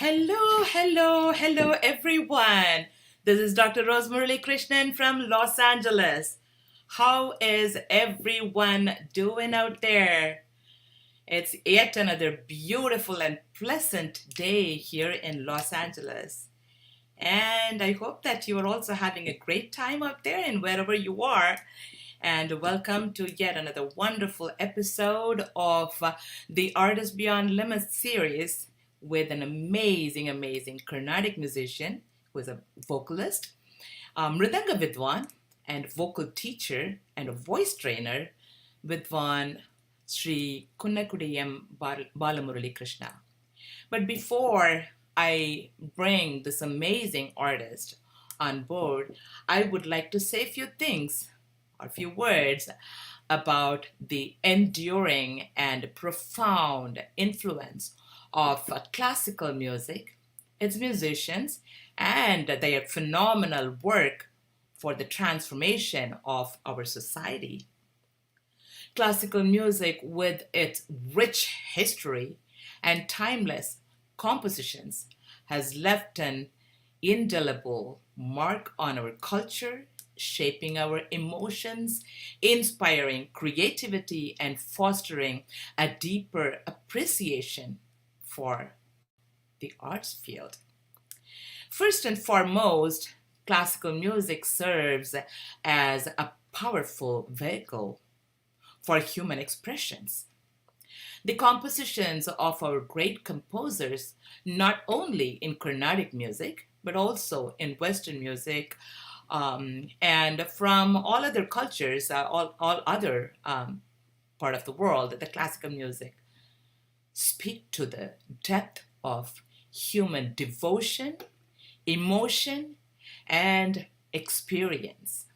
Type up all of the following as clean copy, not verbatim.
Hello, everyone. This is Dr. Rose Muralikrishnan from Los Angeles. How is everyone doing out there? It's yet another beautiful and pleasant day here in Los Angeles. And I hope that you are also having a great time out there and wherever you are. And welcome to yet another wonderful episode of the Artist Beyond Limits series with an amazing Carnatic musician who is a vocalist, Mridanga Vidwan, and vocal teacher and a voice trainer, Vidwan Sri Kunnakudi M Balamuralikrishna. But before I bring this amazing artist on board, I would like to say a few things or a few words about the enduring and profound influence of classical music, its musicians, and their phenomenal work for the transformation of our society. Classical music, with its rich history and timeless compositions, has left an indelible mark on our culture, shaping our emotions, inspiring creativity, and fostering a deeper appreciation for the arts field. First and foremost, classical music serves as a powerful vehicle for human expressions. The compositions of our great composers, not only in Carnatic music, but also in Western music, and from all other cultures, all other part of the world, the classical music speak to the depth of human devotion, emotion, and experience.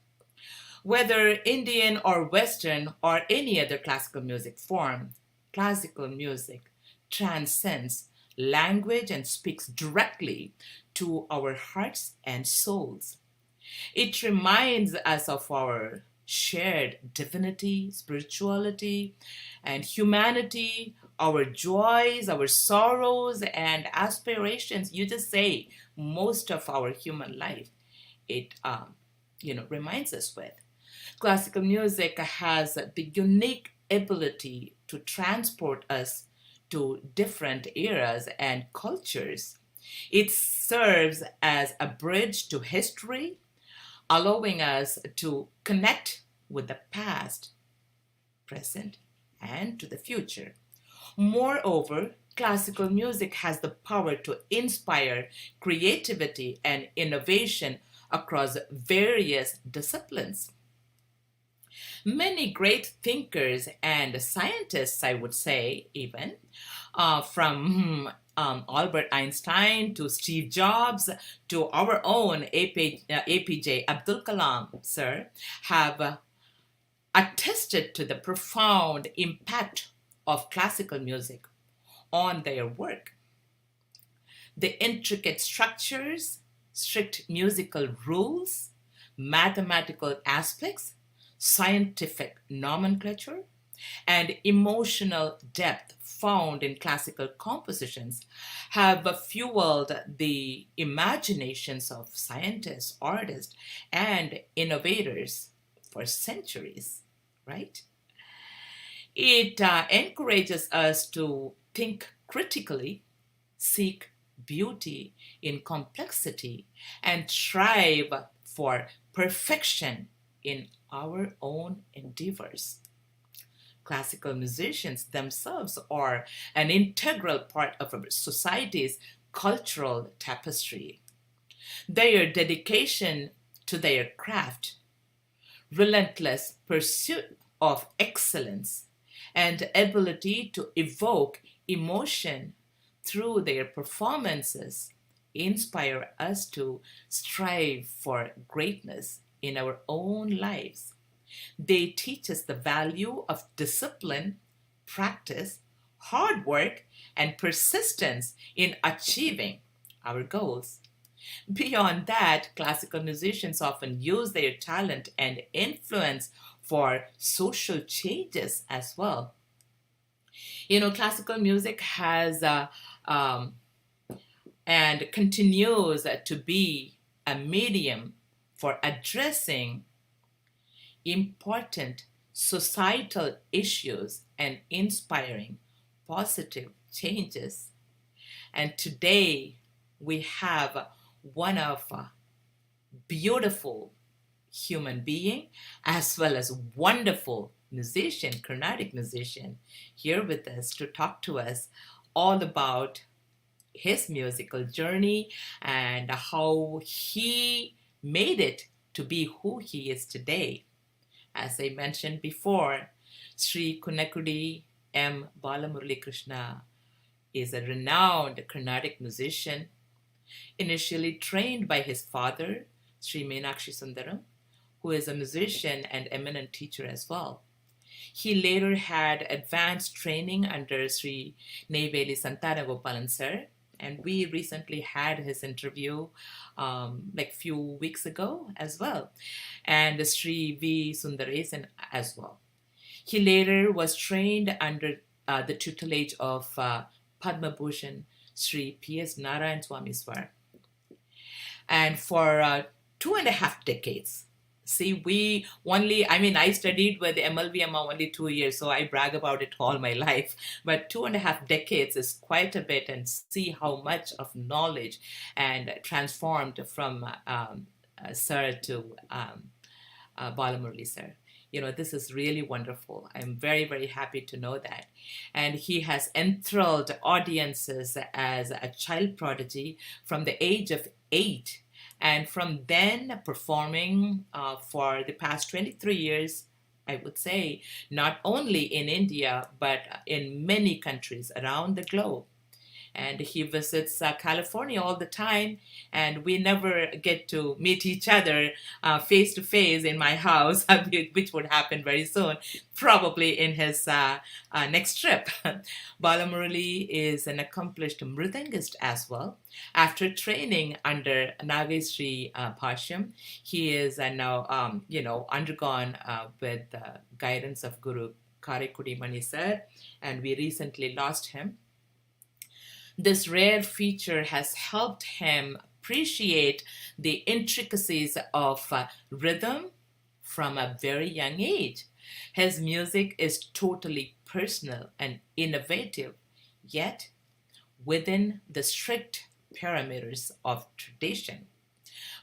Whether Indian or Western or any other classical music form, classical music transcends language and speaks directly to our hearts and souls. It reminds us of our shared divinity, spirituality, and humanity, our joys, our sorrows, and aspirations. You just say most of our human life. It reminds us with. Classical music has the unique ability to transport us to different eras and cultures. It serves as a bridge to history, allowing us to connect with the past, present, and to the future. Moreover, classical music has the power to inspire creativity and innovation across various disciplines. Many great thinkers and scientists, I would say, even from Albert Einstein to Steve Jobs to our own APJ Abdul Kalam, sir, have attested to the profound impact of classical music on their work. The intricate structures, strict musical rules, mathematical aspects, scientific nomenclature, and emotional depth found in classical compositions have fueled the imaginations of scientists, artists, and innovators for centuries, right? It encourages us to think critically, seek beauty in complexity, and strive for perfection in our own endeavors. Classical musicians themselves are an integral part of our society's cultural tapestry. Their dedication to their craft, relentless pursuit of excellence, and ability to evoke emotion through their performances inspire us to strive for greatness in our own lives. They teach us the value of discipline, practice, hard work, and persistence in achieving our goals. Beyond that, classical musicians often use their talent and influence for social changes as well. Classical music has um, and continues to be a medium for addressing important societal issues and inspiring positive changes. And today we have one of a beautiful human being as well as wonderful musician, Carnatic musician, here with us to talk to us all about his musical journey and how he made it to be who he is today. As I mentioned before, Sri Kunnakudi M. Balamuralikrishna is a renowned Carnatic musician, initially trained by his father, Sri Meenakshi Sundaram, who is a musician and eminent teacher as well. He later had advanced training under Sri Neyveli Santanagopalan sir, and we recently had his interview like few weeks ago as well, and Sri V. Sundaresan as well. He later was trained under the tutelage of Padma Bhushan Sri P.S. Narayan Swami Swar. And for 2.5 decades, I studied with MLVMA only 2 years, so I brag about it all my life. But 2.5 decades is quite a bit, and see how much of knowledge and transformed from Sir to Balamurali sir. This is really wonderful. I'm very, very happy to know that. And he has enthralled audiences as a child prodigy from the age of 8. And from then performing for the past 23 years, I would say, not only in India, but in many countries around the globe. And he visits California all the time, and we never get to meet each other face to face in my house, which would happen very soon, probably in his next trip. Balamurali is an accomplished mridangist as well. After training under Nagesri Pashyam, he is now, undergone with the guidance of Guru Karikudi Mani sir, and we recently lost him. This rare feature has helped him appreciate the intricacies of rhythm from a very young age. His music is totally personal and innovative, yet within the strict parameters of tradition.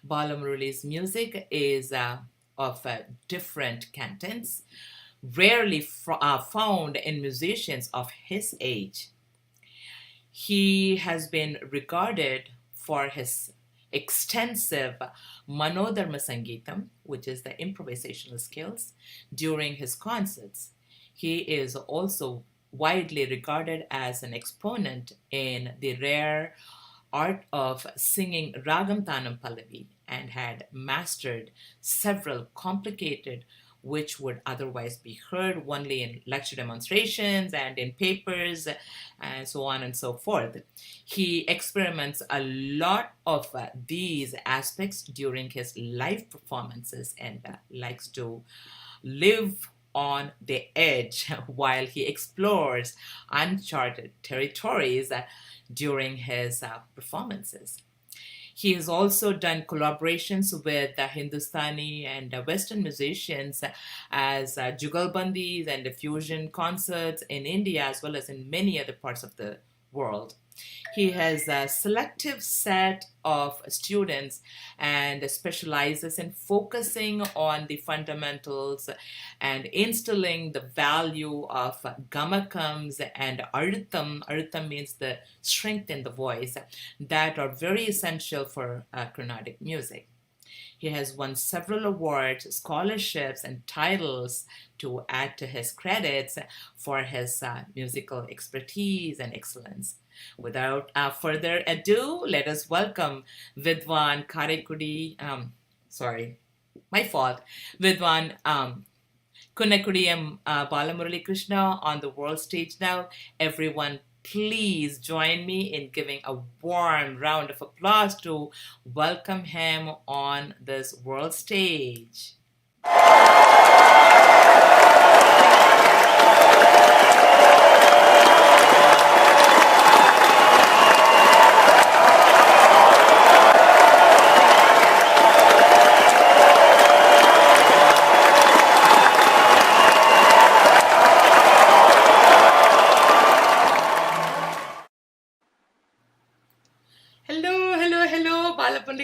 Balamurali's music is of different cantons, rarely found in musicians of his age. He has been regarded for his extensive Manodharma Sangeetam, which is the improvisational skills, during his concerts. He is also widely regarded as an exponent in the rare art of singing Ragam Tanam Pallavi and had mastered several complicated which would otherwise be heard only in lecture demonstrations and in papers and so on and so forth. He experiments a lot of these aspects during his live performances and likes to live on the edge while he explores uncharted territories during his performances. He has also done collaborations with Hindustani and Western musicians as jugalbandis and fusion concerts in India as well as in many other parts of the world. He has a selective set of students and specializes in focusing on the fundamentals and instilling the value of gamakams and aritham. Aritham means the strength in the voice that are very essential for Carnatic music. He has won several awards, scholarships, and titles to add to his credits for his musical expertise and excellence. Without further ado, let us welcome Vidwan Vidwan Kunnakudi M. Balamuralikrishna on the world stage now. Everyone, please join me in giving a warm round of applause to welcome him on this world stage.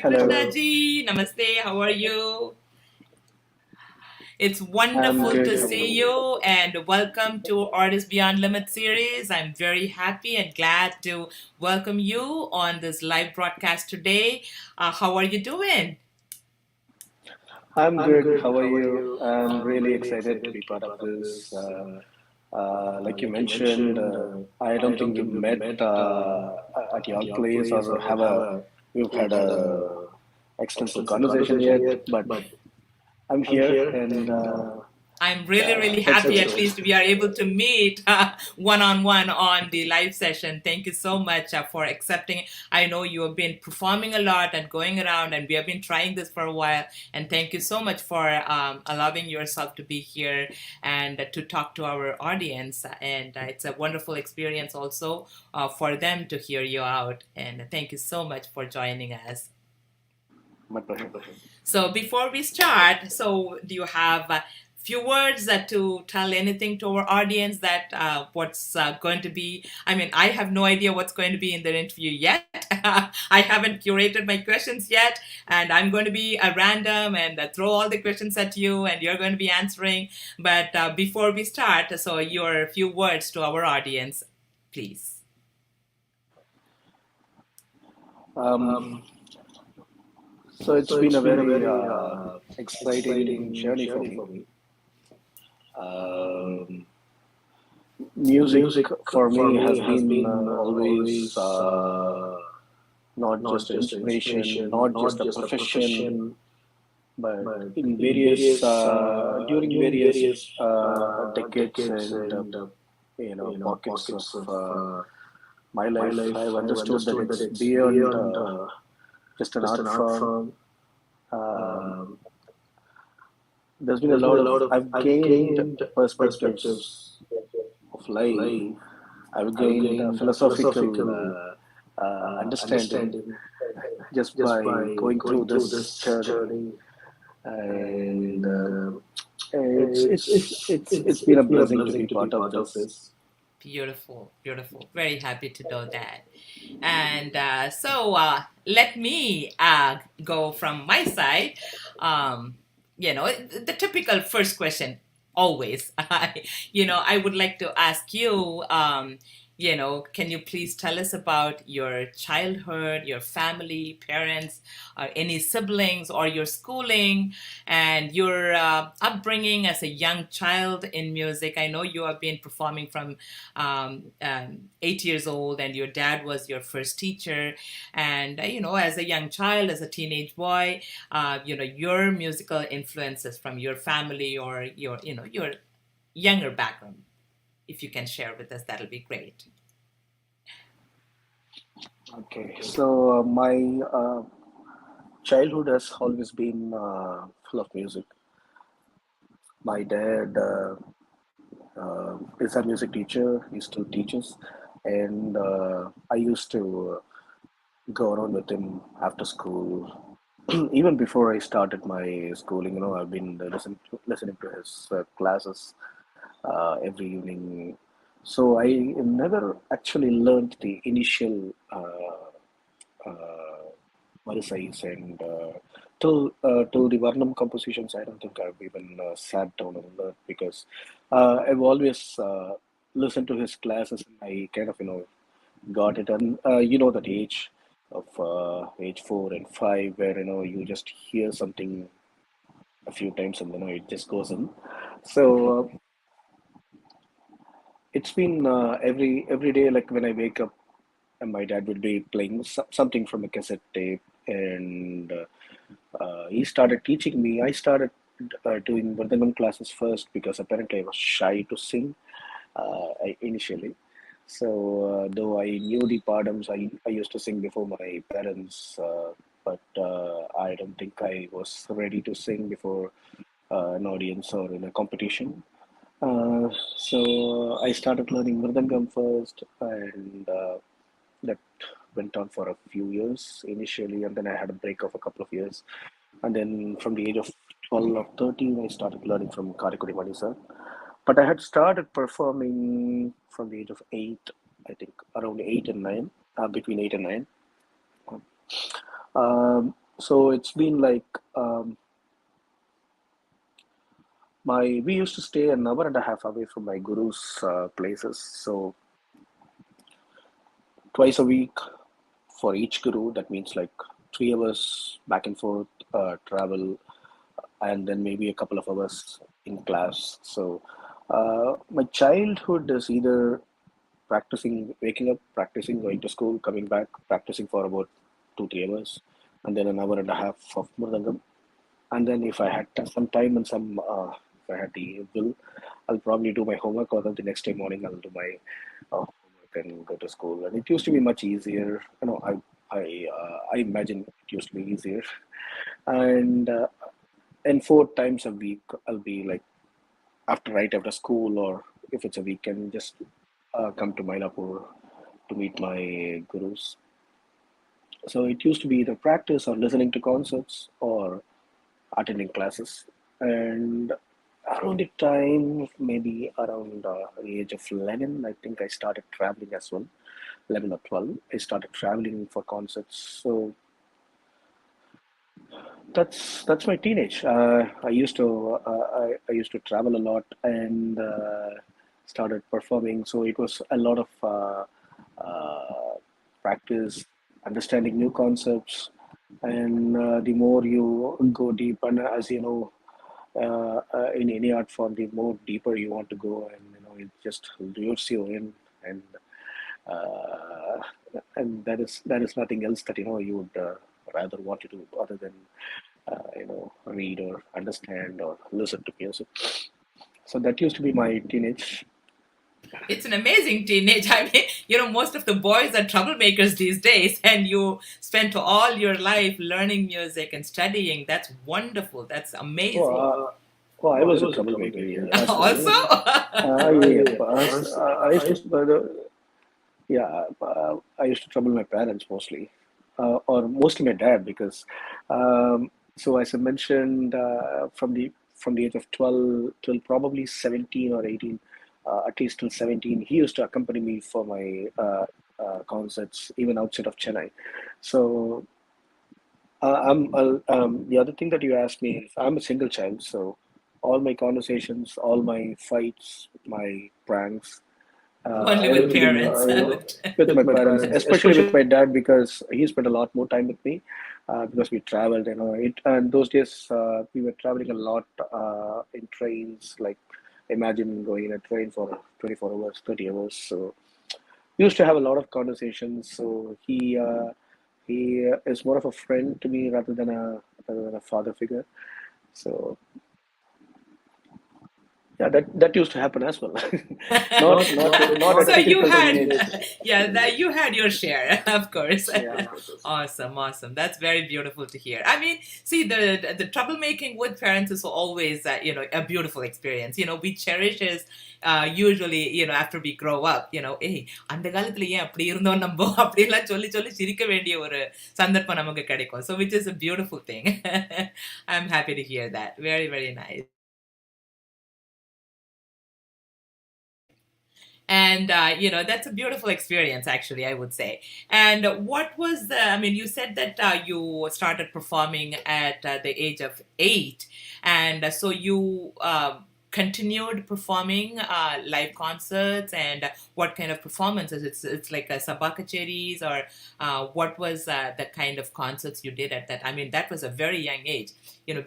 Balamuralikrishna Hello, ji. Namaste. How are you? It's I'm wonderful to good. How are see you? you and welcome to Artists Beyond Limit series. I'm very happy and glad to welcome you on this live broadcast today. How are you doing? I'm good. How are you? I'm really excited to be part of this. Like you mentioned, I don't think we met at your place or we've had a extensive conversation yet, but I'm here and I'm really, really let's happy at go. least we are able to meet one on one on the live session. Thank you so much for accepting. I know you have been performing a lot and going around, and we have been trying this for a while. And thank you so much for allowing yourself to be here and to talk to our audience. And it's a wonderful experience also for them to hear you out. And thank you so much for joining us. My pleasure. So before we start, so do you have a few words that to tell anything to our audience that what's going to be? I mean, I have no idea what's going to be in the interview yet. I haven't curated my questions yet, and I'm going to be a random and throw all the questions at you, and you're going to be answering. But before we start, so your few words to our audience, please. Um, so it's been a very exciting journey for me. Um, Music for me has been always not just an inspiration, not just a profession, but in various during various decades and pockets of my life, I've understood that it's beyond just an art form. Um, there's been a lot of I've gained perspectives of life. I've gained philosophical understanding just by going through this journey, and it's been a blessing to be part of this. Beautiful, beautiful. Very happy to know that. And so let me go from my side. The typical first question always. I would like to ask you, can you please tell us about your childhood, your family, parents, any siblings, or your schooling, and your upbringing as a young child in music? I know you have been performing from 8 years old, and your dad was your first teacher. And, as a young child, as a teenage boy, your musical influences from your family or your younger background. If you can share with us, that'll be great. Okay, so my childhood has always been full of music. My dad is a music teacher. He still teaches, and I used to go around with him after school. Even before I started my schooling, I've been listening to his classes every evening. So I never actually learned the initial uh, Marisais and till the Varnam compositions. I don't think I've even sat down and learned because I've always listened to his classes and I kind of got it. And that age of age 4 and 5 where you just hear something a few times and then it just goes in. So it's been every day, like when I wake up and my dad would be playing something from a cassette tape, and he started teaching me. I started doing Vardhanam classes first because apparently I was shy to sing initially. So though I knew the padams, I used to sing before my parents, but I don't think I was ready to sing before an audience or in a competition. So I started learning Mridangam first, and that went on for a few years initially, and then I had a break of a couple of years. And then from the age of 12 or 13, I started learning from Karikudi Manisa. But I had started performing from the age of 8, I think, around 8 and 9, between 8 and 9. So it's been like we used to stay an hour and a half away from my guru's places. So twice a week for each guru, that means like 3 hours back and forth travel, and then maybe a couple of hours in class. So my childhood is either practicing, waking up, practicing, going to school, coming back, practicing for about 2 3 hours, and then an hour and a half of mridangam. And then if I had some time and if I had the will, I'll probably do my homework, or the next day morning I'll do my homework and go to school. And it used to be much easier. I imagine it used to be easier. And 4 times a week I'll be like right after school, or if it's a weekend, just come to Mylapore to meet my gurus. So it used to be either practice or listening to concerts or attending classes. And around the time, maybe around the age of 11, I think I started traveling as well. 11 or 12, I started traveling for concerts. So that's my teenage. I used to travel a lot and started performing. So it was a lot of practice, understanding new concepts, and the more you go deep, and as you know, in any art form, the more deeper you want to go, and it just lures you in, and uh, that is nothing else that you would rather want to do other than read or understand or listen to music. So that used to be my teenage. It's an amazing teenage. I mean, most of the boys are troublemakers these days, and you spent all your life learning music and studying. That's wonderful. That's Oh, amazing. I was a troublemaker, yeah, as Also, well. Yeah, I used to, yeah, I used to trouble my parents mostly, or mostly my dad, because, so as I mentioned, from the age of 12 till probably 17 or 18, at least till 17, he used to accompany me for my concerts, even outside of Chennai. So the other thing that you asked me is I'm a single child, so all my conversations, all my fights, my pranks, only with everything parents. with my parents, especially with my dad, because he spent a lot more time with me, because we traveled. And those days we were traveling a lot in trains. Like, imagine going in a train for 24 hours, 30 hours. So we used to have a lot of conversations. So he is more of a friend to me rather than a father figure. So yeah, that used to happen as well. Not at So a you typical had, teenage. yeah, that you had your share, of course. Yeah. Awesome, awesome. That's very beautiful to hear. I mean, see, the troublemaking with parents is always, a beautiful experience. We cherish is usually, after we grow up, hey, அந்த காலத்துல ஏன் அப்படி இருந்தோம் நம்ம அப்படிலாம் சொல்லி சொல்லி சிரிக்க வேண்டிய ஒரு சந்தர்ப்பம் நமக்கு கிடைக்கும். So which is a beautiful thing. I'm happy to hear that. Very, very nice. And that's a beautiful experience, actually, I would say. And what was I mean, you said that you started performing at the age of 8, and so you continued performing live concerts. And what kind of performances? It's like a sabha kacheris, or what was the kind of concerts you did at that? I mean, that was a very young age.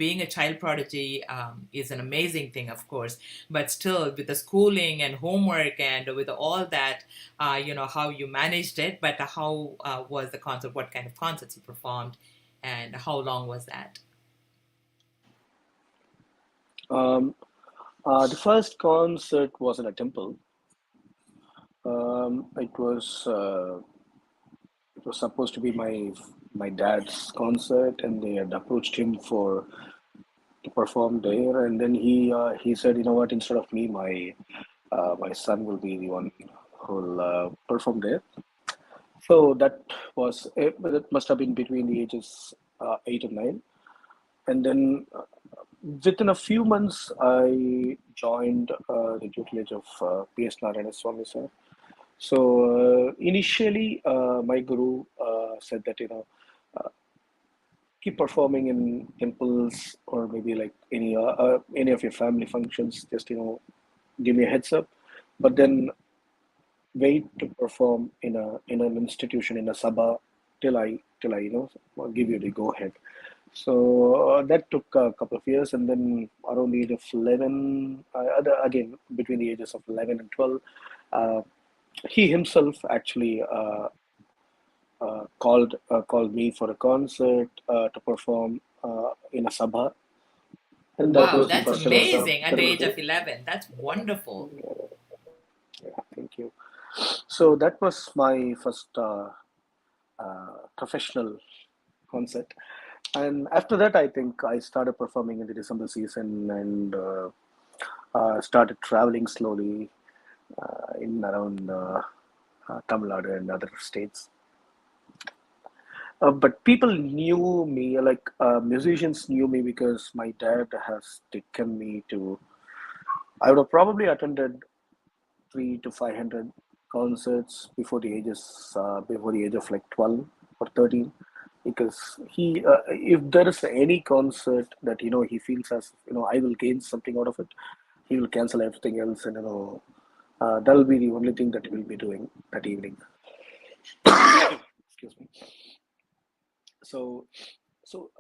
Being a child prodigy is an amazing thing, of course, but still, with the schooling and homework and with all that, how you managed it. But how was the concert? What kind of concerts you performed, and how long was that? Um, the first concert was in a temple. It was supposed to be my dad's concert, and they had approached him for to perform there. And then he said, you know what, instead of me, my son will be the one who will perform there. So that must have been between the ages 8 and 9. And then within a few months, I joined the tutelage of P.S. Narayana Swami sir. So initially, my guru said that keep performing in temples or maybe like any of your family functions. Just give me a heads up, but then wait to perform in an institution in a sabha till I give you the go ahead. So that took a couple of years, and then around the age of 11, again between the ages of 11 and 12, uh, he himself actually called me for a concert to perform in a sabha, and that Wow, was the that's first ever sub. amazing at the age of 11. That's wonderful. Yeah, thank you. So that was my first professional concert, and after that, I think I started performing in the December season and started traveling slowly in around Tamil Nadu and other states. But people knew me, like musicians knew me because my dad has taken me to. I would have probably attended 300 to 500 concerts before the age of like 12 or 13, because if there is any concert that he feels as I will gain something out of it, he will cancel everything else, and that will be the only thing that he will be doing that evening. Excuse me. So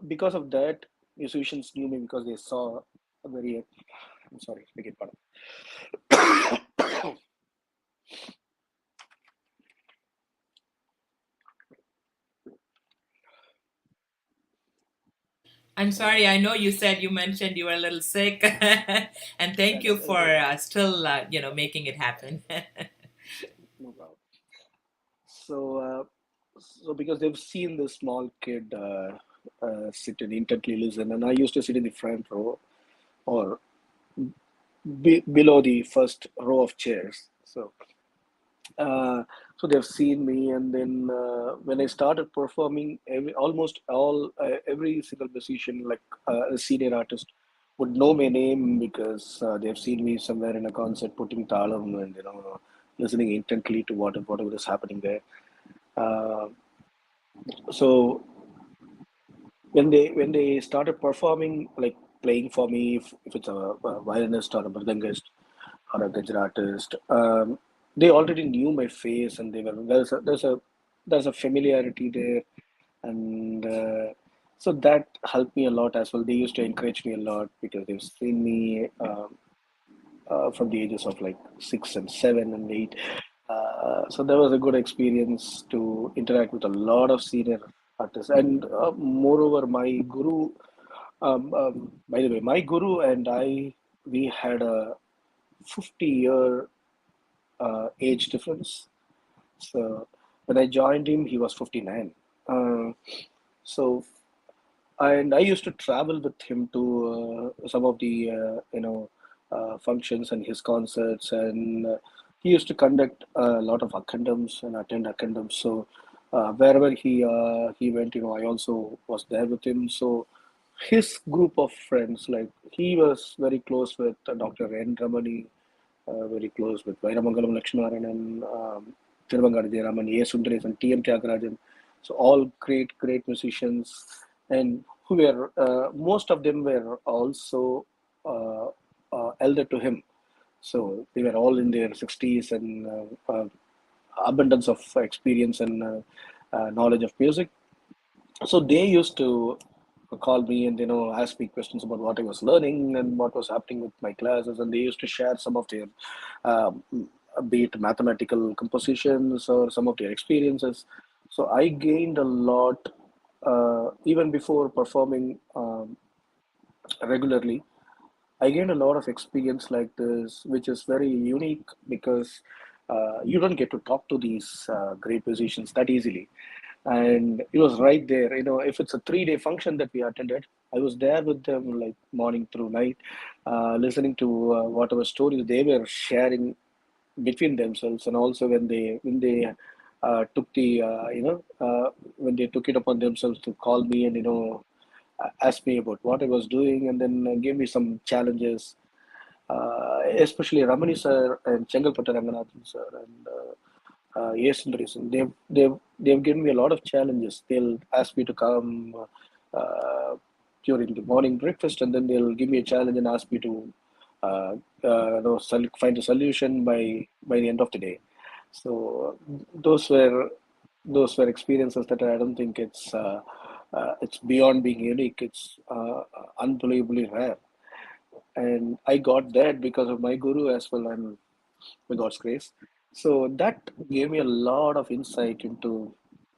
because of that, musicians knew me because they saw a very. I'm sorry, beg your pardon. I'm sorry, I know you mentioned you were a little sick, and thank you That's for no, still, making it happen. no problem. So because they've seen the small kid sit and intently listen, and I used to sit in the front row or below the first row of chairs. Uh, so they've seen me, and then when I started performing, almost every single musician, like a senior artist, would know my name because they've seen me somewhere in a concert putting talam and listening intently to whatever is happening there. Uh, so when they started performing, like playing for me, if it's a violinist or a mridangist or a gujaratist, they already knew my face, and there's a familiarity there, and so that helped me a lot as well. They used to encourage me a lot because they've seen me from the ages of like 6 and 7 and 8. So that was a good experience to interact with a lot of senior artists, and moreover, my guru. By the way, my guru and I, we had a 50-year age difference. So when I joined him, he was 59. Uh, so and I used to travel with him to some of the functions and his concerts, and he used to conduct a lot of akhandams and attend akhandams. So wherever he went, I also was there with him. So his group of friends, like he was very close with Dr. N. Ramani, very close with Vairamangalam Lakshmanan, Tiruvangadu Jayaraman, A. Sundaresh, and T. M. Tyagarajan. So all great musicians, and who were most of them were also elder to him. So they were all in their 60s and abundance of experience and knowledge of music. So they used to call me and ask me questions about what I was learning and what was happening with my classes, and they used to share some of their um, be it mathematical compositions or some of their experiences. So I gained a lot even before performing regularly. I gained a lot of experience like this, which is very unique because you don't get to talk to these great musicians that easily. And it was right there. If it's a 3-day function that we attended, I was there with them like morning through night, listening to whatever stories they were sharing between themselves, and also when they took the when they took it upon themselves to call me and ask me about what I was doing, and then give me some challenges, especially Ramani sir and Chengalpattu Ranganathan sir and yes, Sundaresan. They've given me a lot of challenges. They'll ask me to come. uh, during the morning breakfast, and then they'll give me a challenge and ask me to find a solution by the end of the day. So those were those were experiences that I don't think it's beyond being unique. It's unbelievably rare, and I got that because of my guru as well, and by God's grace. So that gave me a lot of insight into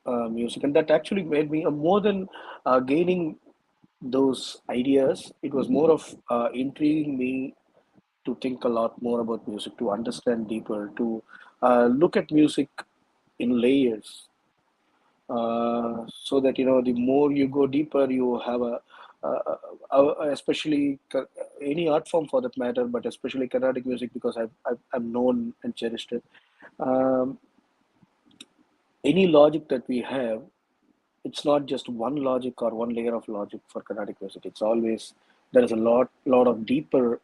music, and that actually made me more than gaining those ideas. It was more of intriguing me to think a lot more about music, to understand deeper, to look at music in layers, so that the more you go deeper, you have especially any art form for that matter, but especially Carnatic music, because I've known and cherished it. Um, any logic that we have, it's not just one logic or one layer of logic for Carnatic music. It's always there is a lot of deeper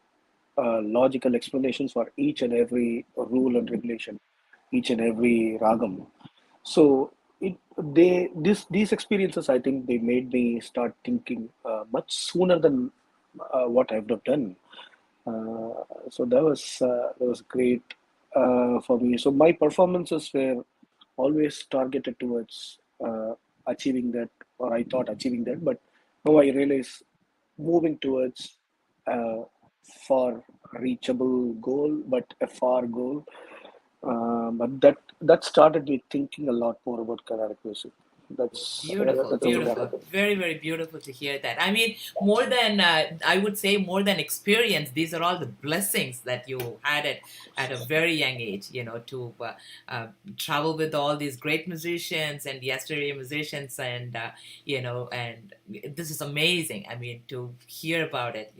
logical explanations for each and every rule and regulation, each and every ragam. So these experiences, I think they made me start thinking much sooner than what I would have done. So that was great for me. So my performances were always targeted towards achieving that, or I thought achieving that, but now I realize moving towards a far reachable goal, but a far goal. But that started me thinking a lot more about Carnatic music. Beautiful, That's beautiful. Very, very beautiful to hear that. I mean, more than, I would say, more than experience, these are all the blessings that you had at a very young age, to travel with all these great musicians and yesterday musicians, and this is amazing. I mean, to hear about it,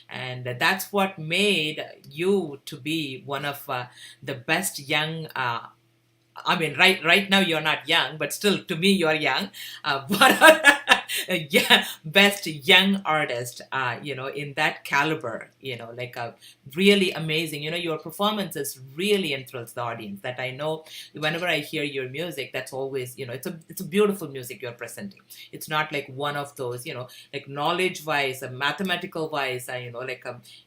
and that's what made you to be one of the best young I mean, right now you're not young, but still, to me, you're young. But yeah, best young artist, in that caliber, like a really amazing. Your performances really enthralls the audience. That I know. Whenever I hear your music, that's always, it's a beautiful music you're presenting. It's not like one of those, like knowledge wise, mathematical wise, and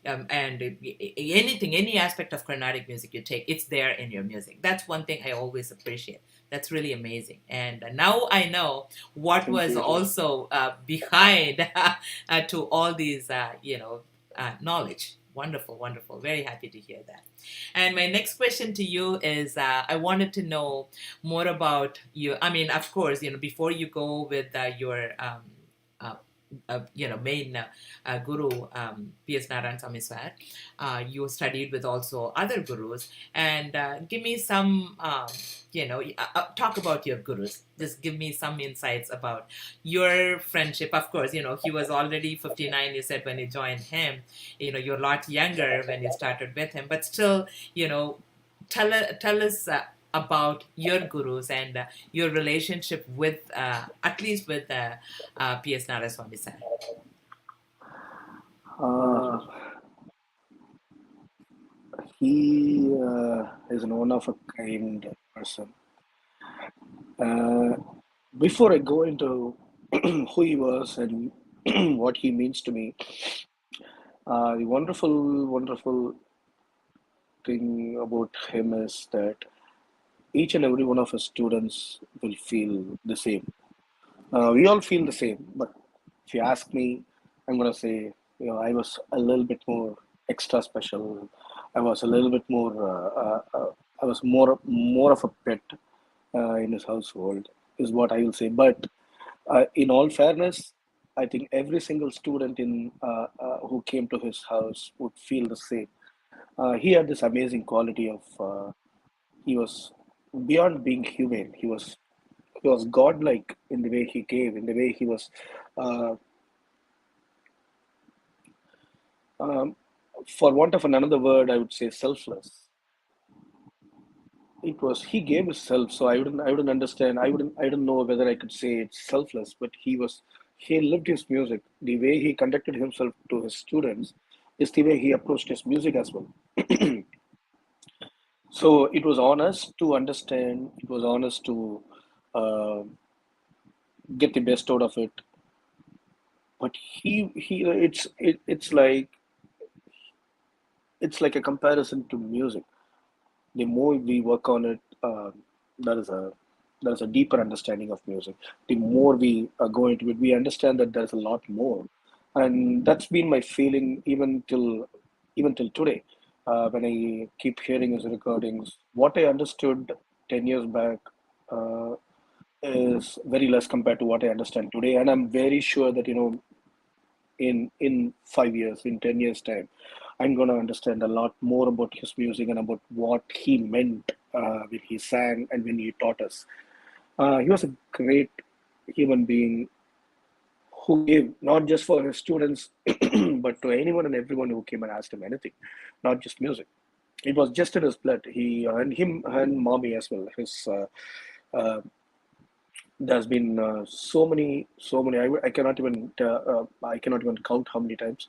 anything, any aspect of Carnatic music you take, it's there in your music. That's one thing I always appreciate. That's really amazing. And now I know what Thank was you. also behind to all these, knowledge. Wonderful, wonderful. Very happy to hear that. And my next question to you is I wanted to know more about you. I mean, of course, before you go with your uh, main guru, P.S. Narayan Swami Swar, you studied with also other gurus. And give me some, talk about your gurus. Just give me some insights about your friendship. Of course, he was already 59, you said, when you joined him. You're a lot younger when you started with him, but still, tell us about your gurus and your relationship with, at least with P.S. Naraswamy sir. Uh, he is an one of a kind person. Uh, Before I go into who he was and what he means to me, the wonderful thing about him is that each and every one of his students will feel the same. We all feel the same, but if you ask me, I'm gonna say, I was a little bit more extra special. I was a little bit more. I was more of a pet in his household, is what I will say. But in all fairness, I think every single student in who came to his house would feel the same. He had this amazing quality of he was beyond being human. He was godlike in the way he gave, in the way he was. Uh, um, for want of another word, I would say selfless. It was he gave himself, so I wouldn't understand. I don't know whether I could say it's selfless, but he lived his music. The way he conducted himself to his students is the way he approached his music as well. So it was on us to understand. It was on us to uh, get the best out of it. but it's like a comparison to music. The more we work on it, there is a there is a deeper understanding of music. The more we go into it, we understand that there's a lot more, and that's been my feeling even till today. When I keep hearing his recordings, what I understood 10 years back uh, is very less compared to what I understand today, and I'm very sure that in 5 years, in 10 years time, I'm going to understand a lot more about his music and about what he meant when he sang and when he taught us. He was a great human being who gave not just for his students, but to anyone and everyone who came and asked him anything, not just music. It was just in his blood. He and him and mommy as well. His uh, there's been so many. I cannot even count how many times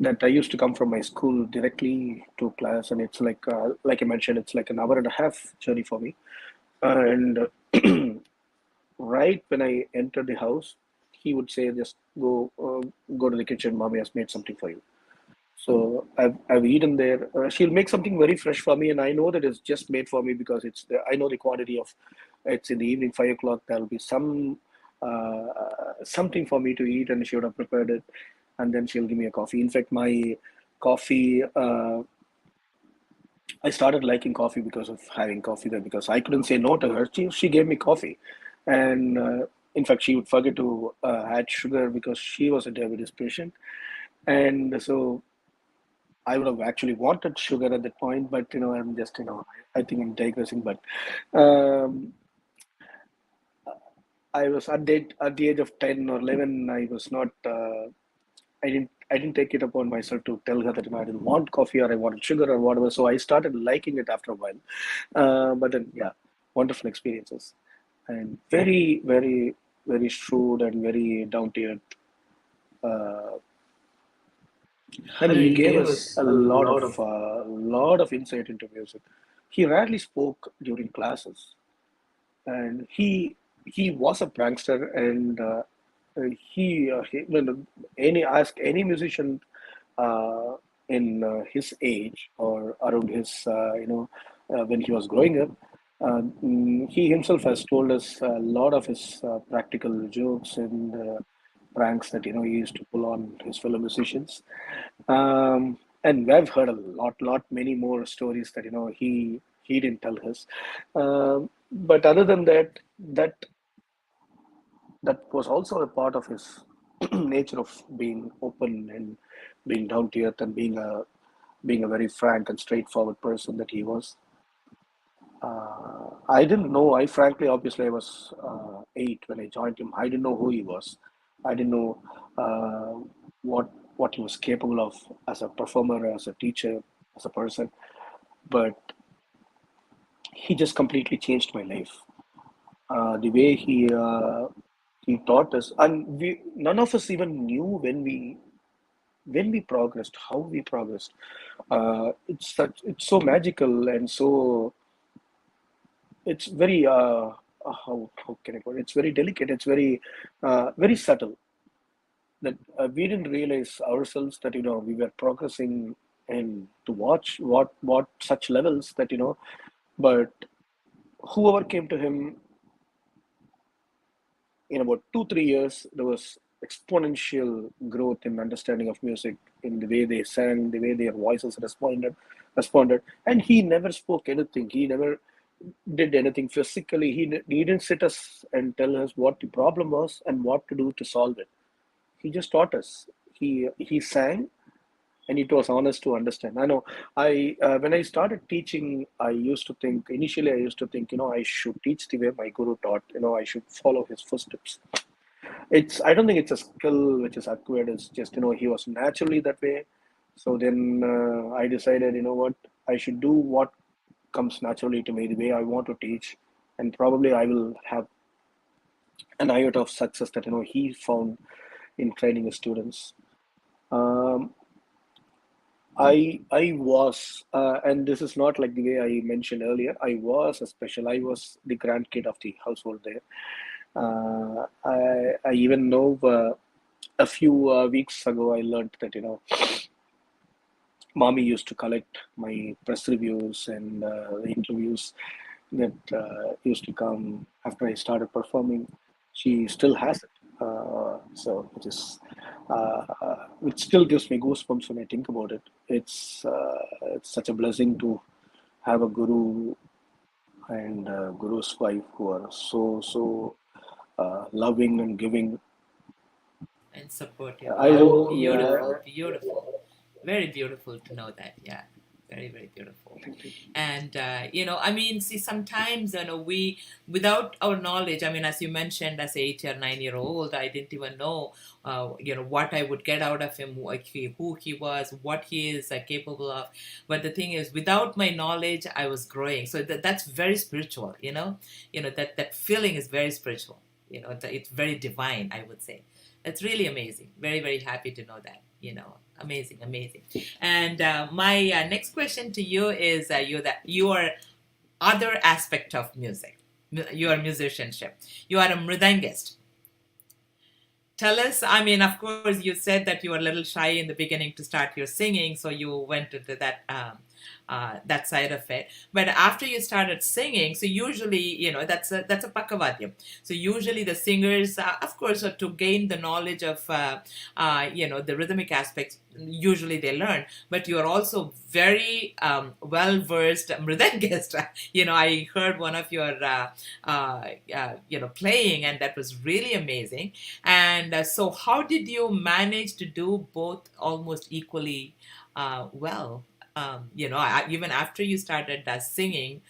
that I used to come from my school directly to class, and it's like I mentioned, it's like an hour and a half journey for me. And right when I entered the house, he would say, "Just go to the kitchen. Mommy has made something for you." So I've eaten there. She'll make something very fresh for me, and I know that it's just made for me because I know the quantity of. It's in the evening, 5 o'clock. There'll be something for me to eat, and she would have prepared it, and then she'll give me a coffee. In fact, my coffee. I started liking coffee because of having coffee there because I couldn't say no to her. She gave me coffee, and in fact, she would forget to add sugar because she was a diabetes patient, and so I would have actually wanted sugar at that point, but I'm just I think I'm digressing. But um, I was at the age of 10 or 11. I was not. I didn't take it upon myself to tell her that I didn't want coffee or I wanted sugar or whatever. So I started liking it after a while. But then, yeah, wonderful experiences and very, very, very shrewd and very down to earth. Uh, I I mean, he mean, he gave gave us us a lot of. a lot of insight into music. He rarely spoke during classes, and he was a prankster, and when any ask any musician uh, in his age or around his when he was growing up. He himself has told us a lot of his practical jokes and pranks that he used to pull on his fellow musicians. And I've heard a lot many more stories that he didn't tell us. But other than that, that was also a part of his nature of being open and being down to earth and being a very frank and straightforward person that he was. I didn't know. Obviously, I was 8 when I joined him. I didn't know who he was. I didn't know what he was capable of as a performer, as a teacher, as a person. But he just completely changed my life. The way he taught us, and we none of us even knew when we progressed, how we progressed. It's so magical and so it's very how can I put it? It's very delicate. It's very subtle that we didn't realize ourselves that we were progressing and to watch what such levels that but whoever came to him in about 2 3 years, there was exponential growth in understanding of music, in the way they sang, the way their voices responded. And he never spoke anything. He never did anything physically. He didn't sit us and tell us what the problem was and what to do to solve it. He just taught us. He sang and it was honest to understand. I know. I When I started teaching, I used to think, I should teach the way my guru taught. I should follow his footsteps. I don't think it's a skill which is acquired. It's just he was naturally that way. So then I decided, what, I should do what comes naturally to me, the way I want to teach, and probably I will have an iota of success that he found in training his students. Um, I was, and this is not like the way I mentioned earlier. I was the grandkid of the household there. I even know. a few weeks ago, I learned that, mommy used to collect my press reviews and the interviews that used to come after I started performing. She still has it. So it still gives me goosebumps when I think about it. It's such a blessing to have a guru and guru's wife who are so loving and giving. And supportive. I Wow, don't, yeah. beautiful, beautiful. Very beautiful to know that. Yeah, very, very beautiful. And I mean, see, sometimes without our knowledge, I mean, as you mentioned, as 8 or 9 year old, I didn't even know what I would get out of him, who he was, what he is capable of. But the thing is, without my knowledge, I was growing. So that's very spiritual. That feeling is very spiritual. It's very divine, I would say. It's really amazing. Very, very happy to know that. Amazing, amazing. And my next question to you is your other aspect of music, your musicianship. You are a mridangist. Tell us, I mean, of course, you said that you were a little shy in the beginning to start your singing, so you went into that side of it. But after you started singing, so usually, that's a pakavadyam. So usually the singers, of course, to gain the knowledge of, the rhythmic aspects, usually they learn. But you are also very well versed mridangist. I heard one of your, playing, and that was really amazing. And so, how did you manage to do both almost equally well? Even after you started singing,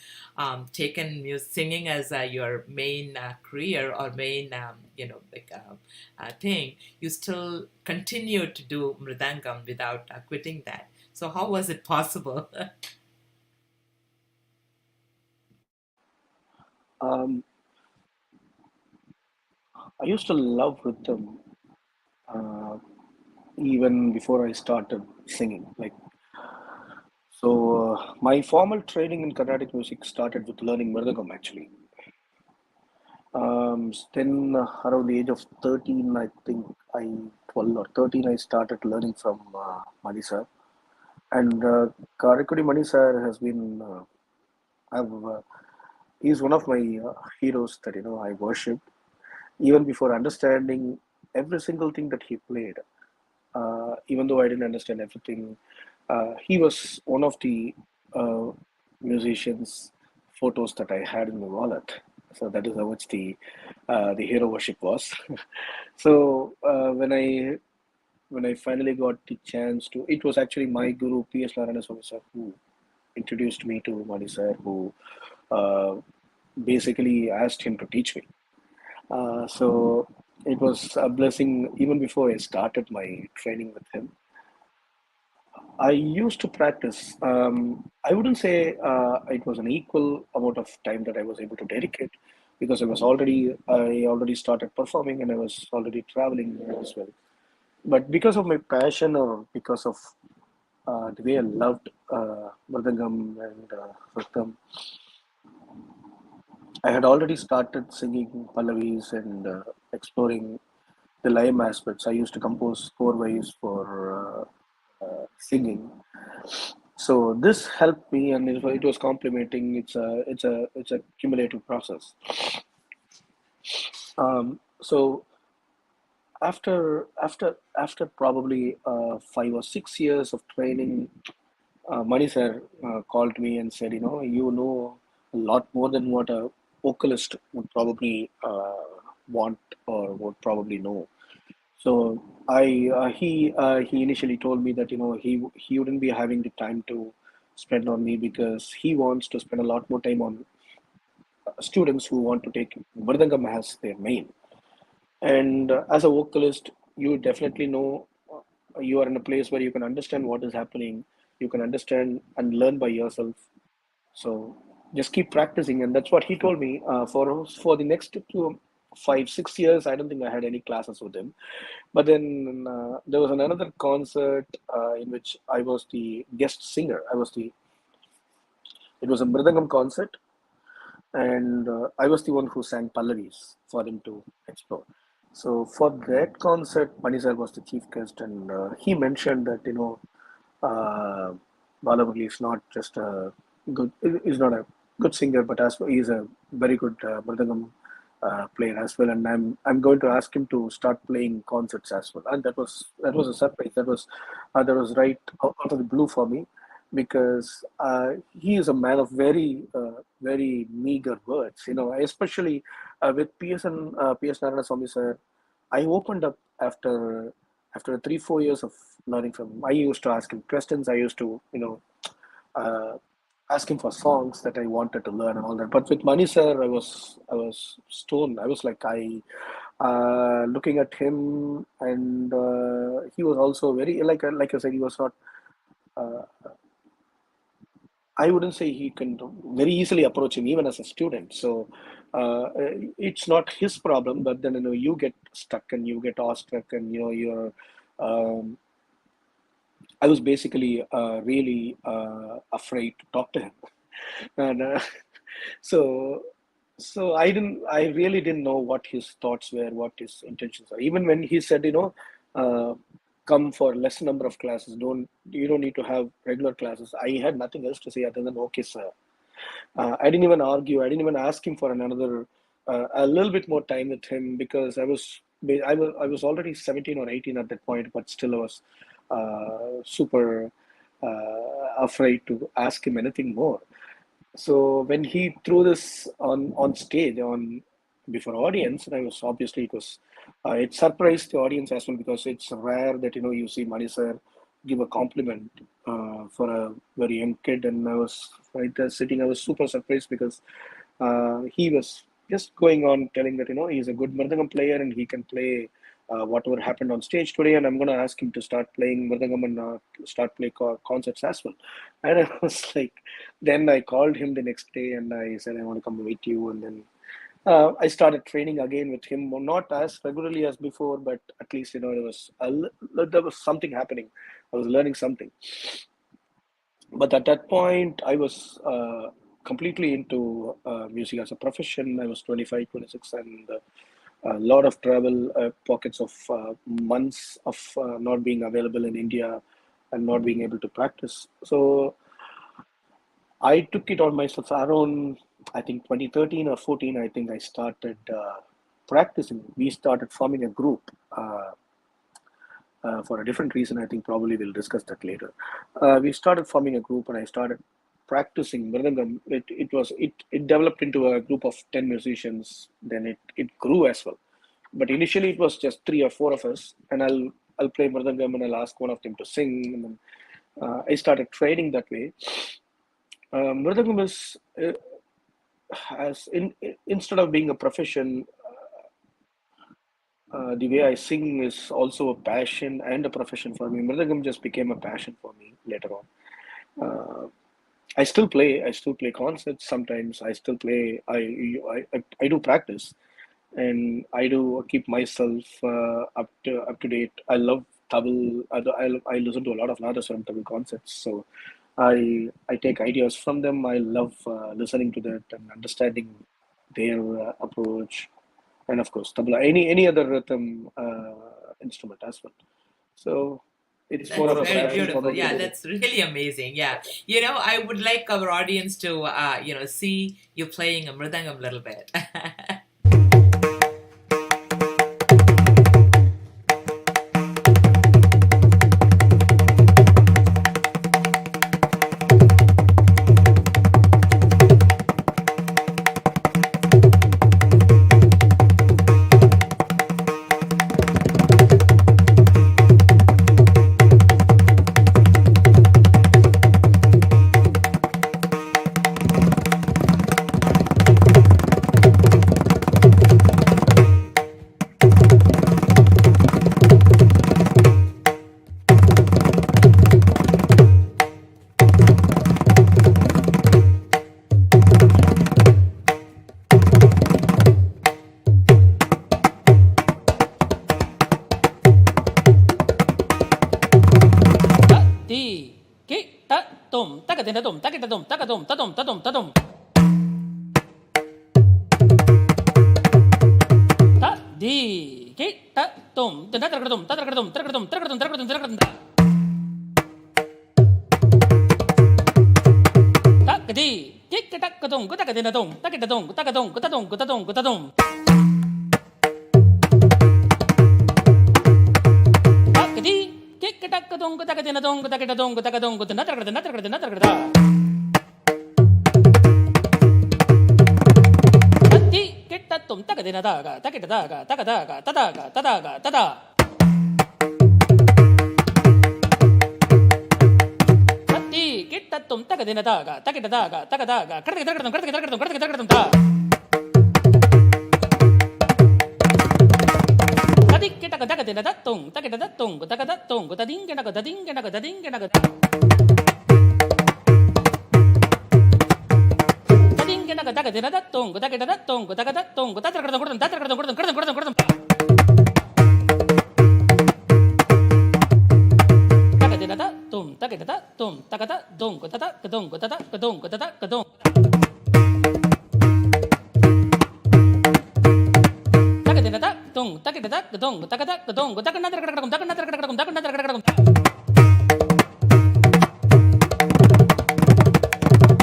taken singing as your main career or main, thing, you still continued to do mridangam without quitting that. So, how was it possible? Um, I used to love rhythm uh, even before I started singing. My formal training in Carnatic music started with learning Mridangam actually. Then around the age of 13, I think 12 or 13, I started learning from Mani sir. And Karakudi Mani sir has been, I've, he's one of my heroes that, I worship. Even before understanding every single thing that he played, even though I didn't understand everything, he was one of the uh, musicians' photos that I had in my wallet. So that is how much the hero worship was. So when I finally got the chance to, it was actually my guru P.S. Narayana Swami sir who introduced me to Mani sir, who uh, basically asked him to teach me. So it was a blessing even before I started my training with him. I used to practice. I wouldn't say it was an equal amount of time that I was able to dedicate because I already started performing and I was already traveling as well. But because of my passion or because of the way I loved Mridangam and Rhythm, I had already started singing Pallavis and exploring the lime aspects. I used to compose four ways for singing. So this helped me, and it was complementing. It's a cumulative process. So after probably 5 or 6 years of training, Mani sir called me and said, you know a lot more than what a vocalist would probably want or would probably know. So he initially told me that he wouldn't be having the time to spend on me because he wants to spend a lot more time on students who want to take Mridangam as their main. And as a vocalist, you definitely know you are in a place where you can understand what is happening. You can understand and learn by yourself. So just keep practicing, and that's what he told me. For the next 5 6 years, I don't think I had any classes with him. But then there was another concert in which I was the guest singer. It was a Mridangam concert, and I was the one who sang Pallavis for them to explore. So for that concert, Mani sir was the chief guest, and he mentioned that uh, Balamurali is not just a good, is not a good singer, but as well, he's a very good mridangam player as well. And I'm going to ask him to start playing concerts as well. And that was a surprise. That was right out of the blue for me, because he is a man of very meager words. Especially with PS Narayanaswamy sir. I opened up after 3-4 years of learning from him. I used to ask him questions. I used to uh, ask him for songs that I wanted to learn and all that. But with Mani sir, I was stoned. I was like I looking at him, and he was also very, like I said, he was not. Uh, I wouldn't say he can very easily approach him even as a student. So it's not his problem, but then you get stuck and you get awestruck, and you're. Um, I was basically really afraid to talk to him, and so I really didn't know what his thoughts were, what his intentions are. Even when he said, uh, come for less number of classes, you don't need to have regular classes. I had nothing else to say other than okay, sir. I didn't even argue. I didn't even ask him for another a little bit more time with him, because I was already 17 or 18 at that point, but still I was super afraid to ask him anything more. So when he threw this on stage on before audience, and I was obviously it surprised the audience as well, because it's rare that you see Mani sir give a compliment for a very young kid, and I was right there sitting. I was super surprised, because he was just going on telling that he's a good mridangam player and he can play whatever happened on stage today, and I'm going to ask him to start playing mridangam and start playing concerts as well. And I was like, then I called him the next day and I said I want to come meet you, and then I started training again with him, not as regularly as before, but at least there was something happening. I was learning something. But at that point, I was completely into music as a profession. I was 25, 26, and a lot of travel, pockets of months of not being available in India and not being able to practice. So I took it on myself around, I think, 2013 or 14. I think I started practicing. We started forming a group for a different reason. I think probably we'll discuss that later. We started forming a group, and I started practicing mridangam. It developed into a group of 10 musicians. Then it grew as well. But initially it was just 3 or 4 of us, and I'll play mridangam and I'll ask one of them to sing, and then I started training that way. Mridangam is instead of being a profession, the way I sing is also a passion and a profession for me. Mridangam just became a passion for me later on. Uh, I still play. I still play concerts sometimes. I still play. I do practice, and I do keep myself up to date. I love Tamil. I listen to a lot of Nadaswaram Tamil concerts. So I take ideas from them. I love listening to that and understanding their approach, and of course tabla, any other rhythm instrument as well. So it's more That's of a very passion for beautiful. me Yeah, to. that's really amazing. Yeah. I would like our audience to, see you playing a mridangam a little bit. Ti ki ta tum taka tin tum taka tum taka tum ta tum ta tum ta tum ta di ke ta tum ta ta ta ta Takadi, kik tak kadong, kutak kadin atong, takitadong, kutakadong, kutadong, kutadong, kutadong. Takadi, kik tak kadong, kutak kadin atong, kutakitadong, kutakadong, kutanatrakada. Tati, kik tatum, takadin ataga, takitadaga, takadaga, tadaga, tadaga, tada. Tatum takadina daga, takitadaga, takadaga, kartikadagadum, ta. Tatikitakagadina datung, takitadatung, takadatung, kutadinganaga, dadinganaga, dadinganaga. Tadinganaga, takadina datung, takitadatung, takadatung, kutatagadum, takita tum takata dong kutata kadong kutata kadong kutata kadong takita ta tung takita ta kadong takata kadong kutaka nadra kadong takana nadra kadong takana nadra kadong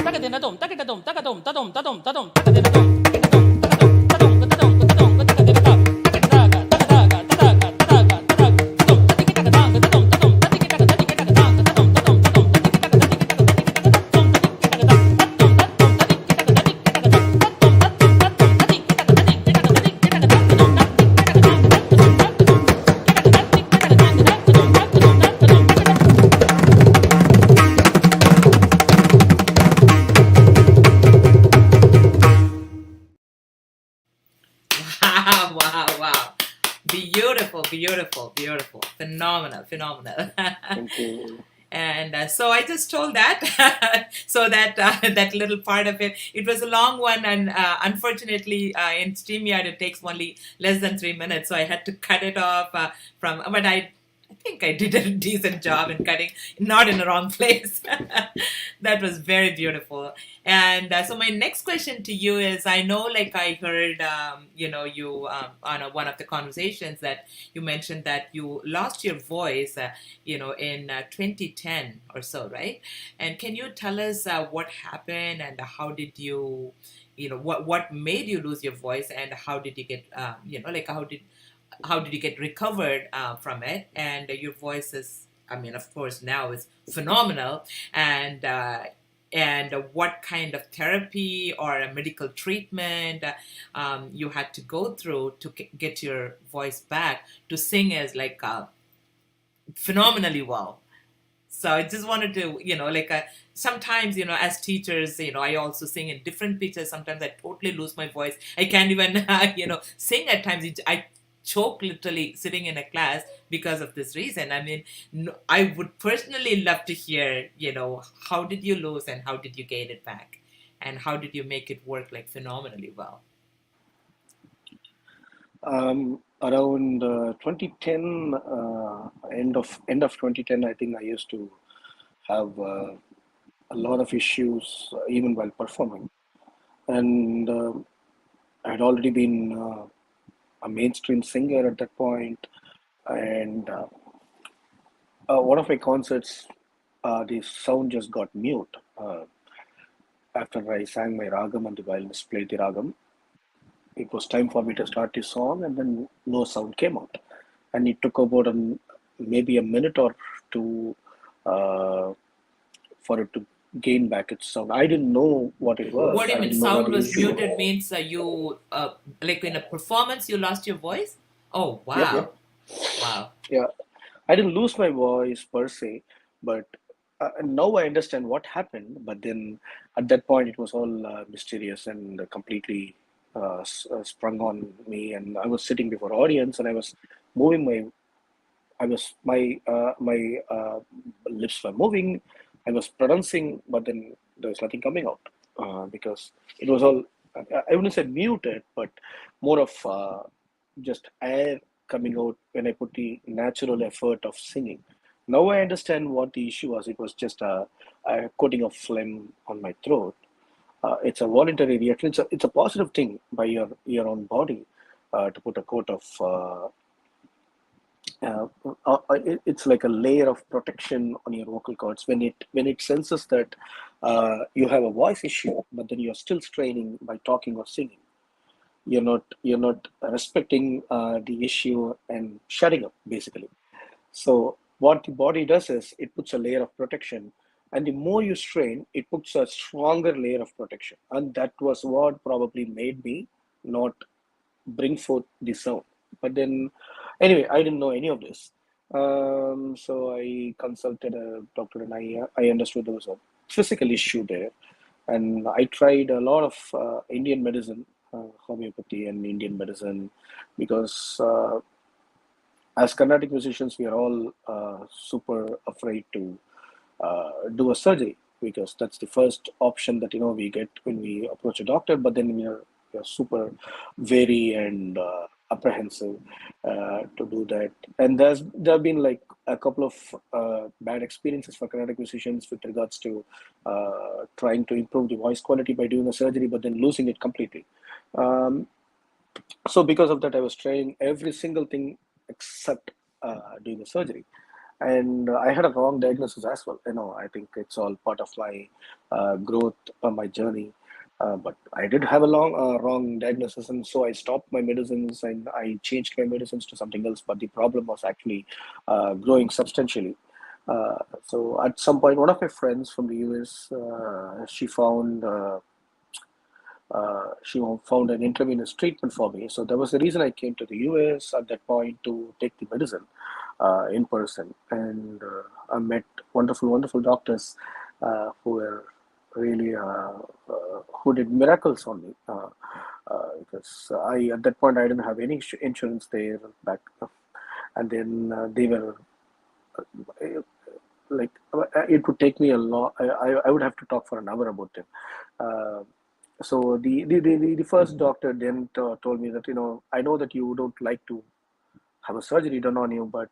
takita tum takita tum takadum tadum tadum tadum takita tum Wow. Beautiful. Phenomenal. Thank you. And so I just told that, so that that little part of it was a long one, and unfortunately in StreamYard it takes only less than 3 minutes, so I had to cut it off but I think I did a decent job in cutting, not in the wrong place. That was very beautiful. And so my next question to you is, I know, like I heard, you on one of the conversations that you mentioned that you lost your voice, in 2010 or so, right? And can you tell us what happened and how did you, what made you lose your voice, and how did you get, how did you get recovered from it? And your voice is, of course, now is phenomenal. And what kind of therapy or a medical treatment you had to go through to get your voice back to sing as phenomenally well. So I just wanted to, sometimes, as teachers, I also sing in different pitches. Sometimes I totally lose my voice. I can't even, sing at times. I choke literally sitting in a class because of this reason. I would personally love to hear, how did you lose and how did you gain it back? And how did you make it work phenomenally well? Around 2010, end of 2010, I think I used to have a lot of issues even while performing. And I had already been a mainstream singer at that point, and one of my concerts, the sound just got mute after I sang my ragam and the violinist played the ragam. It was time for me to start the song, and then no sound came out, and it took about maybe a minute or two for it to gain back its sound. I didn't know what it was. What do you mean sound was muted? Means you in a performance you lost your voice? Oh wow. Yep. Wow. Yeah, I didn't lose my voice per se, but now I understand what happened. But then at that point it was all mysterious and completely sprung on me, and I was sitting before audience and I was moving my lips were moving. I was pronouncing, but then there was nothing coming out because it was all, I wouldn't say muted, but more of just air coming out when I put the natural effort of singing. Now I understand what the issue was. It was just a coating of phlegm on my throat. It's a voluntary reaction. It's a positive thing by your own body to put a coat of uh, it's like a layer of protection on your vocal cords when it senses that you have a voice issue, but then you're still straining by talking or singing. You're not respecting the issue and shutting up basically. So what the body does is it puts a layer of protection, and the more you strain, it puts a stronger layer of protection, and that was what probably made me not bring forth the sound. But then, anyway, I didn't know any of this. So I consulted a doctor, and I understood there was a physical issue there, and I tried a lot of Indian medicine, homeopathy, and Indian medicine, because as Carnatic musicians, we are all super afraid to do a surgery, because that's the first option that we get when we approach a doctor. But then we are super wary and apprehensive to do that. And there have been like a couple of bad experiences for Carnatic musicians with regards to trying to improve the voice quality by doing a surgery, but then losing it completely. Um, so because of that, I was trying every single thing except doing the surgery, and I had a wrong diagnosis as well. I think it's all part of my growth, my journey. But I did have a wrong diagnosis, and so I stopped my medicines and I changed my medicines to something else. But the problem was actually growing substantially. So at some point, one of my friends from the US, she found an intravenous treatment for me. So that was the reason I came to the US at that point to take the medicine in person. And I met wonderful, wonderful doctors who were really, who did miracles on me. Because at that point, I didn't have any insurance there back. And then they were like, it would take me a lot. I would have to talk for an hour about them. So the first doctor then told me that, I know that you don't like to have a surgery done on you, but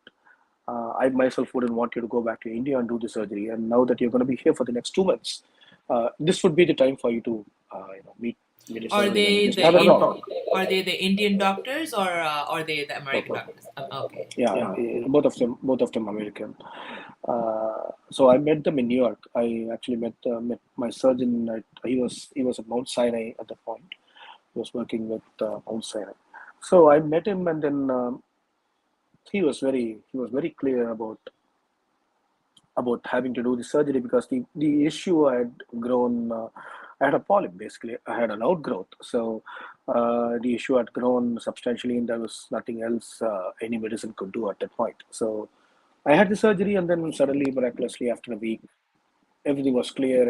I myself wouldn't want you to go back to India and do the surgery. And now that you're going to be here for the next 2 months, this would be the time for you to meet a Are surgeon and they just have a talk. are they the Indian doctors, or are they the American No, doctors? Okay. yeah, both of them American. So I met them in New York. I actually met my surgeon. He was at Mount Sinai at that point. He was working with Mount Sinai. So I met him, and then he was very clear about having to do the surgery, because the issue I had grown. I had a polyp basically. I had an outgrowth. So the issue had grown substantially, and there was nothing else any medicine could do at that point. So I had the surgery, and then suddenly, miraculously, after a week, everything was clear.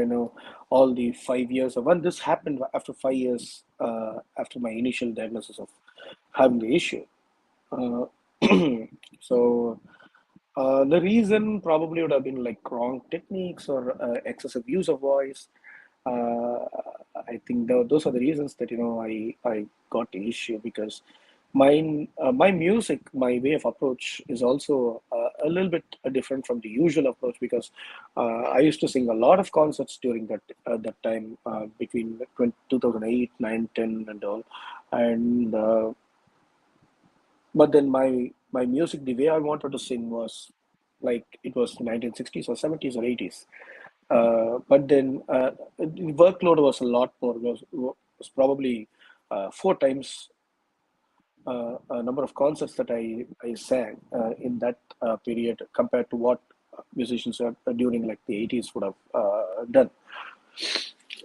All the 5 years of, and this happened after 5 years after my initial diagnosis of having the issue. Uh, so the reason probably would have been like wrong techniques or excessive use of voice. Uh, I think those are the reasons that I got the issue, because my music, my way of approach is also a little bit different from the usual approach, because I used to sing a lot of concerts during that time, between 2008, 9, 10, and all, and but then my music, the way I wanted to sing was like it was 1960s or 70s or 80s. But then the workload was a lot more. Was probably 4 times number of concerts that I sang in that period, compared to what musicians during like the 80s would have done.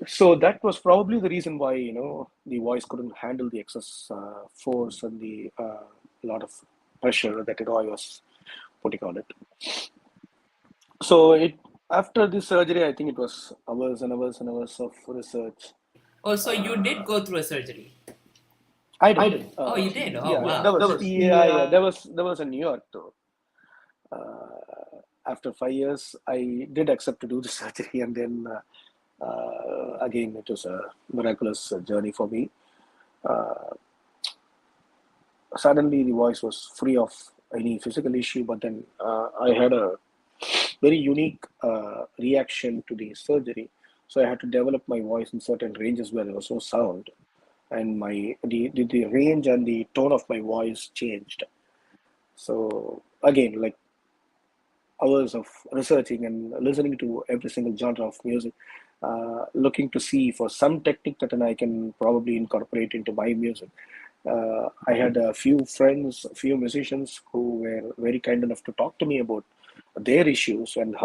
So that was probably the reason why the voice couldn't handle the excess force and the lot of pressure that I was putting on it. So after the surgery, I think it was hours and hours and hours of research. Oh, so you did go through a surgery? I did. Oh, you did? Oh, Yeah, wow. yeah. There was a New York though. After 5 years, I did accept to do the surgery, and then again, it was a miraculous journey for me. Suddenly, the voice was free of any physical issue, but then I had a very unique reaction to the surgery. So I had to develop my voice in certain ranges where there was no sound, and the range and the tone of my voice changed. So again, like hours of researching and listening to every single genre of music, looking to see for some technique that I can probably incorporate into my music. I had a few friends, a few musicians who were very kind enough to talk to me about their issues and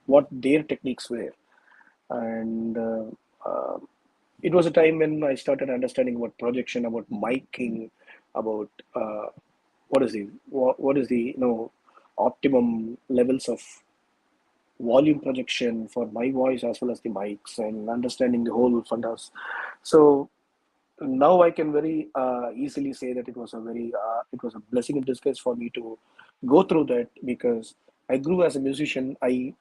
what their techniques were. And it was a time when I started understanding about projection, about miking, about what is the optimum levels of volume projection for my voice as well as the mics, and understanding the whole fundas. So now I can very easily say that it was a blessing in disguise for me to go through that, because I grew as a musician. I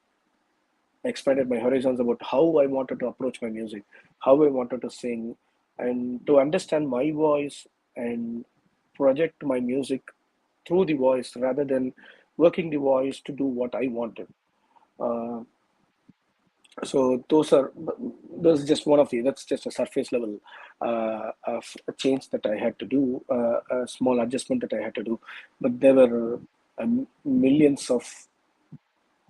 expanded my horizons about how I wanted to approach my music, how I wanted to sing, and to understand my voice and project my music through the voice rather than working the voice to do what I wanted. Uh, so those just one of that's just a surface level of a change that I had to do, a small adjustment that I had to do, but there were millions of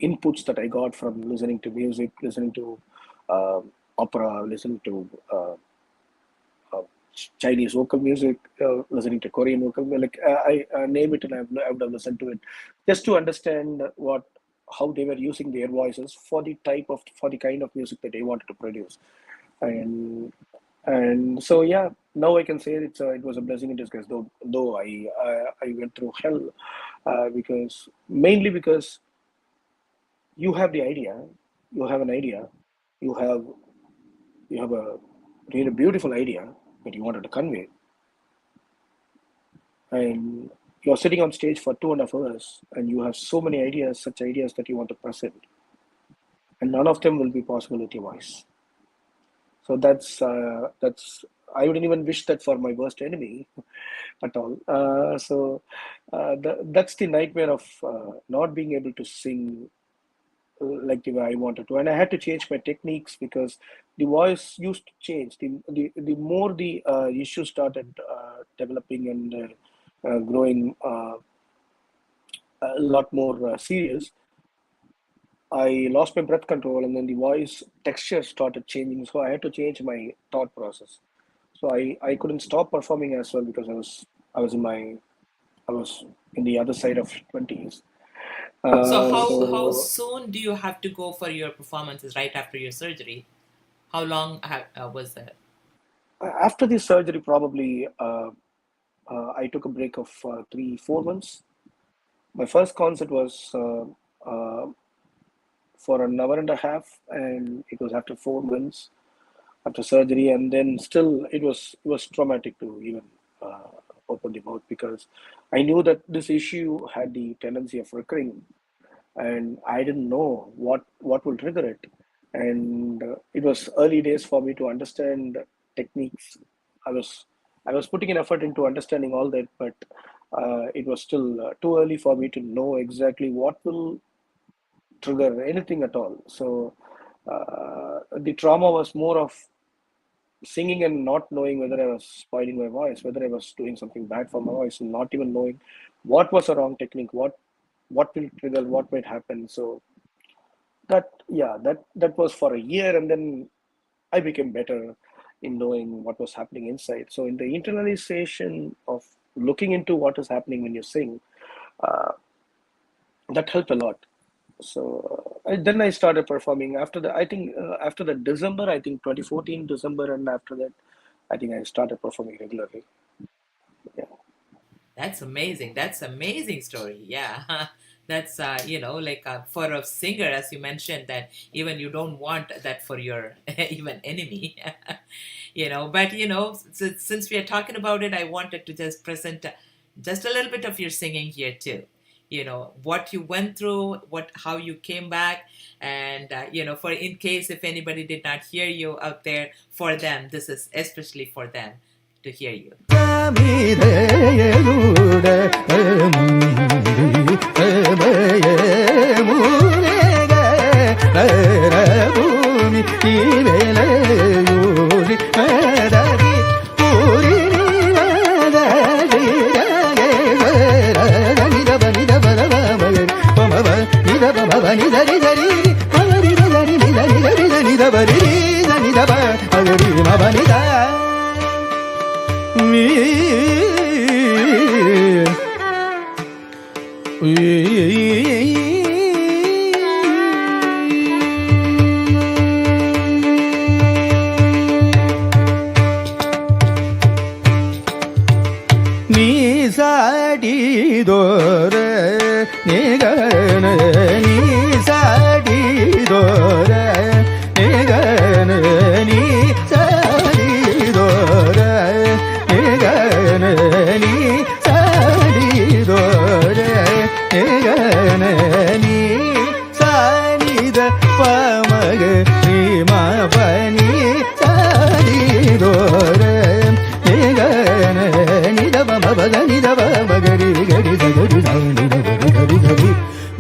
inputs that I got from listening to music, listening to opera, listening to Chinese vocal music, listening to Korean vocal music, like I name it, and I would have listened to it just to understand how they were using their voices for the kind of music that they wanted to produce. And so yeah, now I can say it was a blessing in disguise, though I went through hell, mainly because you have the idea, you have an idea, you have a really beautiful idea that you wanted to convey, and you're sitting on stage for 2.5 hours, and you have so many ideas, such ideas that you want to present, and none of them will be possible with your voice. So that's I wouldn't even wish that for my worst enemy at all. That's the nightmare of not being able to sing like the way I wanted to, and I had to change my techniques because the voice used to change. The more the issues started developing and growing a lot more serious, I lost my breath control, and then the voice texture started changing. So I had to change my thought process. So I couldn't stop performing as well, because I was in the other side of 20s. So how soon do you have to go for your performances right after your surgery? How long was that? After the surgery, probably I took a break of 3-4 months. My first concert was for an hour and a half, and it was after 4 months after surgery, and then still it was traumatic to even open the mouth, because I knew that this issue had the tendency of recurring, and I didn't know what will trigger it. And it was early days for me to understand techniques. I was putting an effort into understanding all that, but it was still too early for me to know exactly what will trigger anything at all. So the trauma was more of singing and not knowing whether I was spoiling my voice, whether I was doing something bad for my voice, and not even knowing what was a wrong technique, what will trigger, what might happen. So that was for a year, and then I became better in knowing what was happening inside. So in the internalization of looking into what is happening when you sing, that helped a lot. So then I started performing after the December, I think 2014 December, and after that I think I started performing regularly. Yeah. That's amazing. That's amazing story. Yeah. That's for a singer, as you mentioned, that even you don't want that for your even enemy. But since we are talking about it, I wanted to just present just a little bit of your singing here too. What you went through, how you came back, and for in case if anybody did not hear you out there, for them, this is especially for them to hear you. bari ni ni da ba magari ma ba ni da mi ni sa di do re ni ga na ni sa di do re ni ga na ni sa di do re ni ga na ni sa di do re ni ga na ni sa ni da pa ma ga ni ma pa ni sa di do re ni ga na ni da ba ma ba ga ni da ba ma ga ri ga ri ga ri da ni da ba ga ri ga ri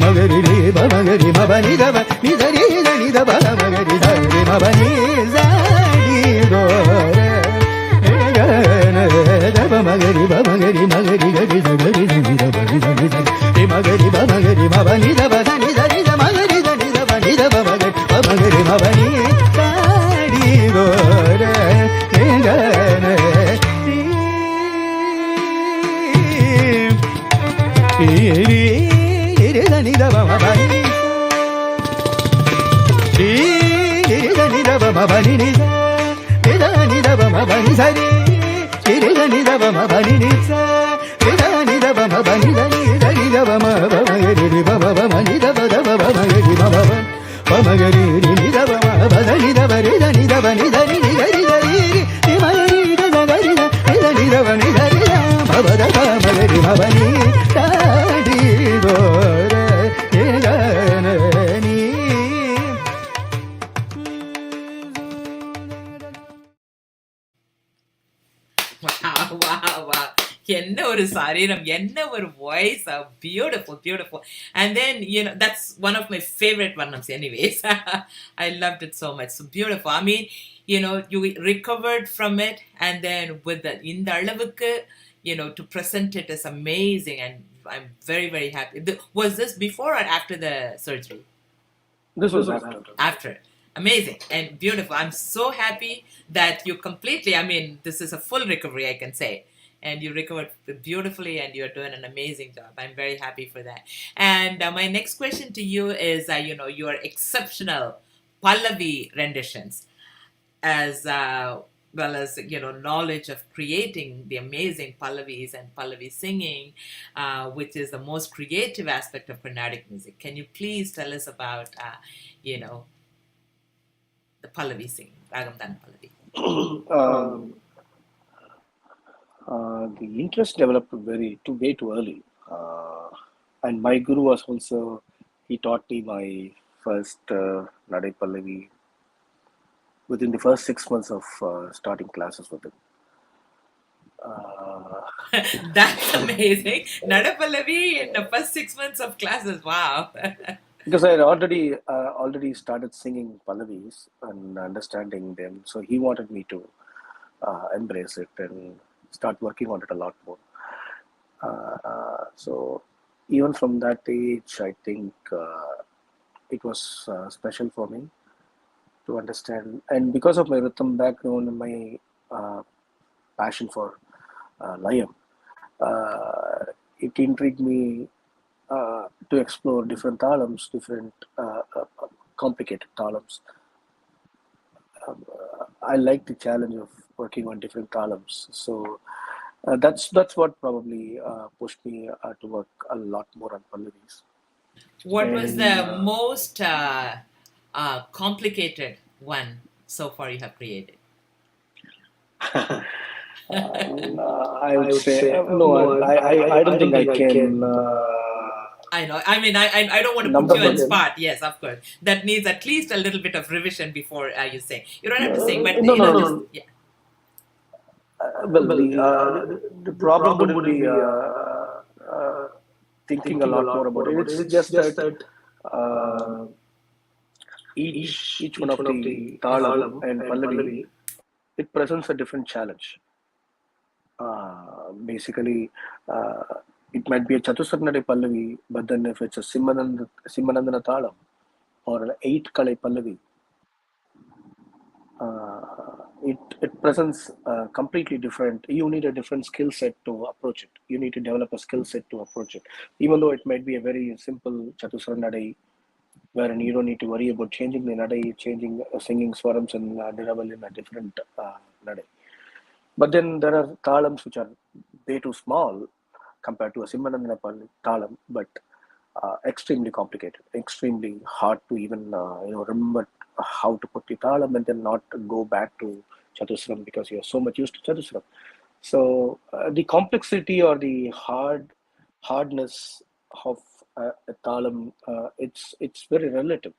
ma ga ri ri ba ma ga ri ma ba ni da ba ni da ri ga ni da ba ma ga ri da ri ma ba ni za di do re ni ga na da ba ma ga ri ba ma ga ri ma ga ri ga ri da ga ri da ni da ba ri da ni da ri ma ga ri ba ma ga ri ma ba ni da ba da ni da ri da ma ga ri da ni da ba ni da ba ma ga ri ma ba ni za di do re ni ga na ri da ni da ba ma ba ni ri da ni da ba ma ba ni ni ri da ni da ba ma ba ni sa ri da ni da ba ma ba ni ni sa ri da ni da ba ma ba ni da ni da ni da ba ma ba ma ga ri ba ba ma ni da ba ma ga ri ma ba ma ga ri ni da ba ma ba da ni da ba ri da ni da ba ni da ni ga ri da ri ri ma ga ri da ga ri da ni da ba ni da ri da ma ba da ma ga ri ma ba ni da di do re ni ga na ni Wow, wow, wow. என்ன ஒரு சரீரம், என்ன ஒரு voice, beautiful, beautiful. And then, that's one of my favorite Varnams anyways. I loved it so much. So beautiful. I mean, you recovered from it, and then with the, in the alavukku, to present it is amazing, and I'm very, very happy. Was this before or after the surgery? This was after. After. Amazing and beautiful. I'm so happy that you completely, I mean, this is a full recovery, I can say. And you recovered beautifully, and you're doing an amazing job. I'm very happy for that. And my next question to you is, your exceptional Pallavi renditions, as well as, knowledge of creating the amazing Pallavis and Pallavi singing, which is the most creative aspect of Carnatic music. Can you please tell us about, the Pallavi singing, Ragam Dan Pallavi? The interest developed way too early. And my guru was also, he taught me my first Nadai Pallavi within the first 6 months of starting classes with him. That's amazing. Nada Pallavi in the first 6 months of classes. Wow. Because I had already started singing Pallavis and understanding them. So he wanted me to embrace it and start working on it a lot more. So even from that age, I think it was special for me to understand. And because of my rhythm background and my passion for Layam, it intrigued me to explore different talams, different complicated talams. I like the challenge of working on different talams. So that's what probably pushed me to work a lot more on Pallavis. What was the most complicated one so far you have created? I would say no. I don't think I can. I know. I mean, I don't want to put you on spot. Yes, of course. That needs at least a little bit of revision before you sing. You don't have to sing, but No. just, yeah. Well, the problem would be thinking a lot more about it. It's just that each one of the talam and Pallavi, it presents a different challenge. Basically, it might be a Chatusarnade Pallavi, but then if it's a Simmanandana Talam or an 8 Kalai Pallavi, it presents completely different. You need a different skill set to approach it. You need to develop a skill set to approach it, even though it might be a very simple chatusra nadai, wherein you don't need to worry about changing the nadai, changing singing swarams and niraval in a different nadai. But then there are talams which are way too small compared to a Simmanandana talam, but extremely complicated, extremely hard to even remember how to put the talam and then not go back to chatusram because you're so much used to chatusram. So the complexity or the hardness of a talam, it's very relative.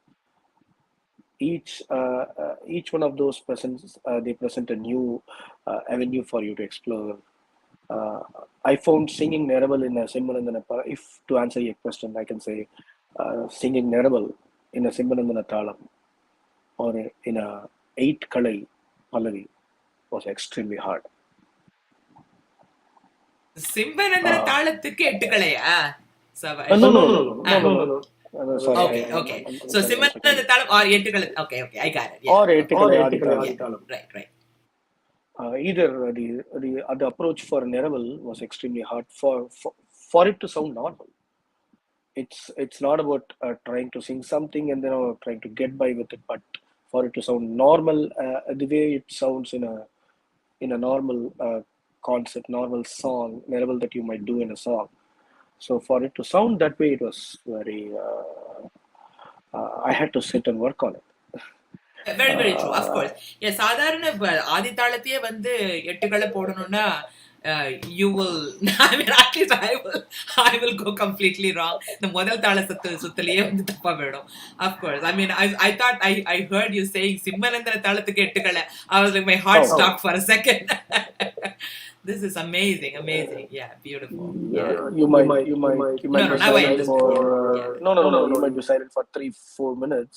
Each one of those presents they present a new avenue for you to explore. I found singing Neraval in a Simmanandana. If to answer your question, I can say singing Neraval in a Simmanandana Talam or in a 8 Kalai Pallavi was extremely hard. Simbanandana தாளத்துக்கு 8 கலையா? No. Sorry. Okay. So Simbanandana தாளம் or 8 Kalai. Okay, I got it. Yeah. Or 8 Kalai Adi Talam. Right. Either the approach for Neraval was extremely hard for it to sound normal. It's not about trying to sing something and then trying to get by with it, but for it to sound normal, the way it sounds in a normal concept, normal song, Neraval that you might do in a song. So for it to sound that way, it was very. I had to sit and work on it. Very true, of course. Yeah, சாதாரண ஆதி தாளத்தையே வந்து 8 கலை போடணும்னா you will, I mean, at least I will go completely wrong. The முதல் தாள சுத்தலையே வந்து தப்பா போயிடும். Of course. I mean, I thought I heard you saying Simmanandana தாளத்துக்கு 8 Kalai. I was like, my heart stopped for a second. This is amazing. Yeah, beautiful. Yeah. You might be silent for you might be silent for 3-4 minutes,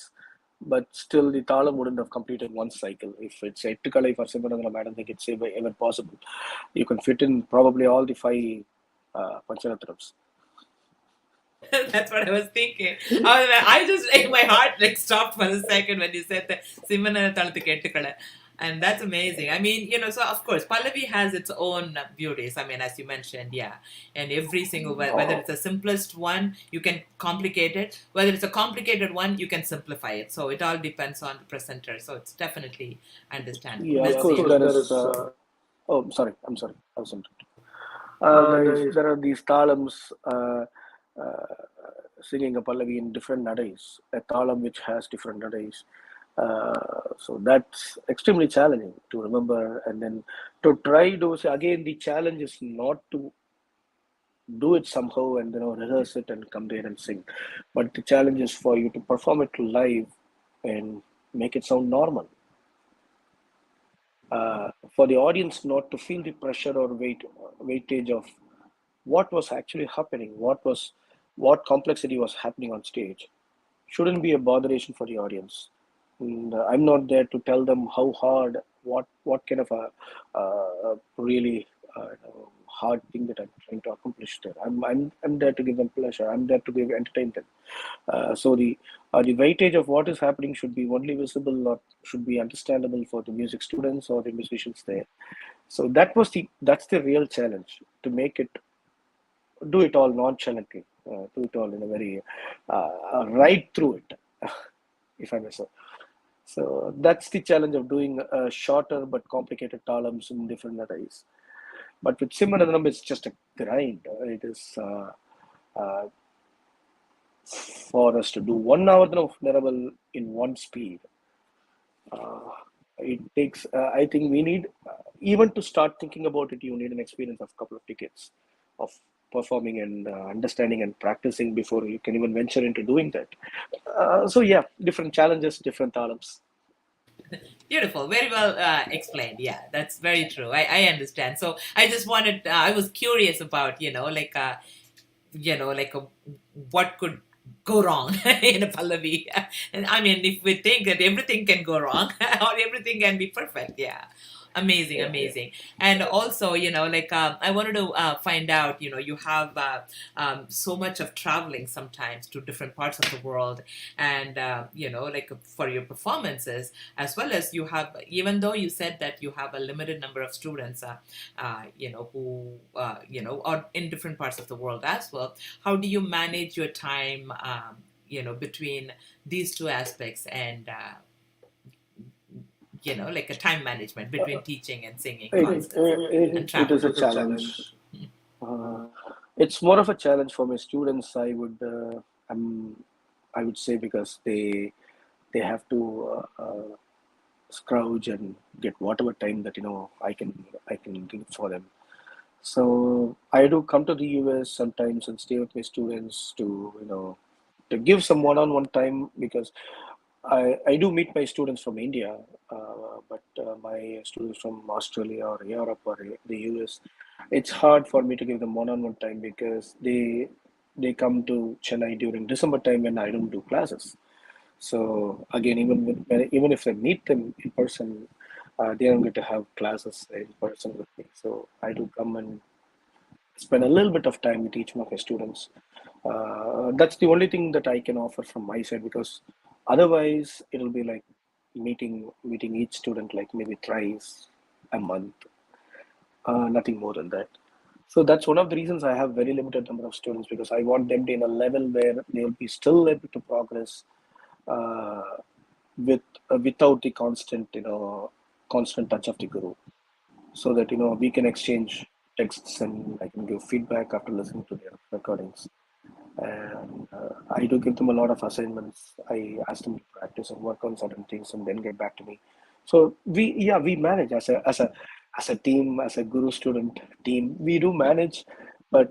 but still the talam wouldn't have completed one cycle. If it's 8 Kalai for Simmanandana, I don't think it's ever possible. You can fit in probably all the 5 Pancharatrams. That's what I was thinking. My heart stopped for a second when you said that Simmanandana தாளத்துக்கு 8 Kalai. And that's amazing. I mean, so of course, Pallavi has its own beauties. I mean, as you mentioned, yeah. And every single, whether it's the simplest one, you can complicate it. Whether it's a complicated one, you can simplify it. So it all depends on the presenter. So it's definitely understandable. Yeah, of course, there is. I'm sorry. I was interrupted. There are these talams singing a Pallavi in different nadais. A talam which has different nadais. So that's extremely challenging to remember, and then to try to say again, the challenge is not to do it somehow and rehearse it and come there and sing, but the challenge is for you to perform it live and make it sound normal, for the audience not to feel the pressure or weightage of what was actually happening, what complexity was happening on stage. Shouldn't be a botheration for the audience. And I'm not there to tell them how hard, what kind of a really hard thing that I'm trying to accomplish there. I'm there to give them pleasure. I'm there to entertain them. So the weightage of what is happening should be only visible or should be understandable for the music students or the musicians there. So that's the real challenge, to make it, do it all nonchalantly, do it all in a very right through it, if I may say. So that's the challenge of doing shorter but complicated talams in different nadais. But with Simmanandana, it's just a grind. It is for us to do 1 hour of Neraval in one speed. It takes, I think we need, even to start thinking about it, you need an experience of a couple of decades of performing and understanding and practicing before you can even venture into doing that. So yeah, different challenges, different talams. Beautiful, very well explained. Yeah, that's very true. I understand. So I just wanted, I was curious about, what could go wrong in a Pallavi. And I mean, if we think that everything can go wrong or everything can be perfect, yeah. Amazing, amazing. And also, I wanted to find out, you have so much of traveling sometimes to different parts of the world and, for your performances, as well as you have, even though you said that you have a limited number of students, who, are in different parts of the world as well, how do you manage your time, between these two aspects and, like a time management between teaching and singing concerts and It travel? is a challenge. It's more of a challenge for my students. I would say, because they have to scrounge and get whatever time that I can give for them. So I do come to the US sometimes and stay with my students to give some one-on-one time, because I do meet my students from India, but my students from Australia or Europe or the US, it's hard for me to give them one-on-one time, because they come to Chennai during December time when I don't do classes. So again, even if I meet them in person, they don't get to have classes in person with me. So I do come and spend a little bit of time with each one of my students. That's the only thing that I can offer from my side, because otherwise it'll be like meeting each student like maybe thrice a month, nothing more than that. So that's one of the reasons I have very limited number of students, because I want them to in a level where they'll be still able to progress without the constant touch of the guru, so that we can exchange texts and I can give feedback after listening to their recordings. And I do give them a lot of assignments. I ask them to practice and work on certain things and then get back to me. So we manage as a team, as a guru student team. We do manage, but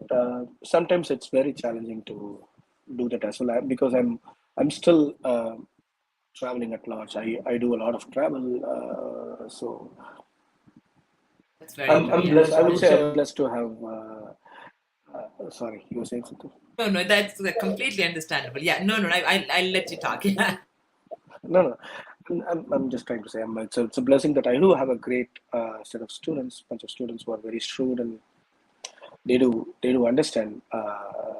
sometimes it's very challenging to do that as well, because I'm still traveling at large. I do a lot of travel, so That's very I'm true, yeah. blessed. I would say I'm blessed to have. Sorry, you were saying something? No, that's completely understandable. Yeah, no, I'll let you talk. Yeah. No. I'm just trying to say it's a blessing that I do have a great set of students, bunch of students who are very shrewd, and they do understand,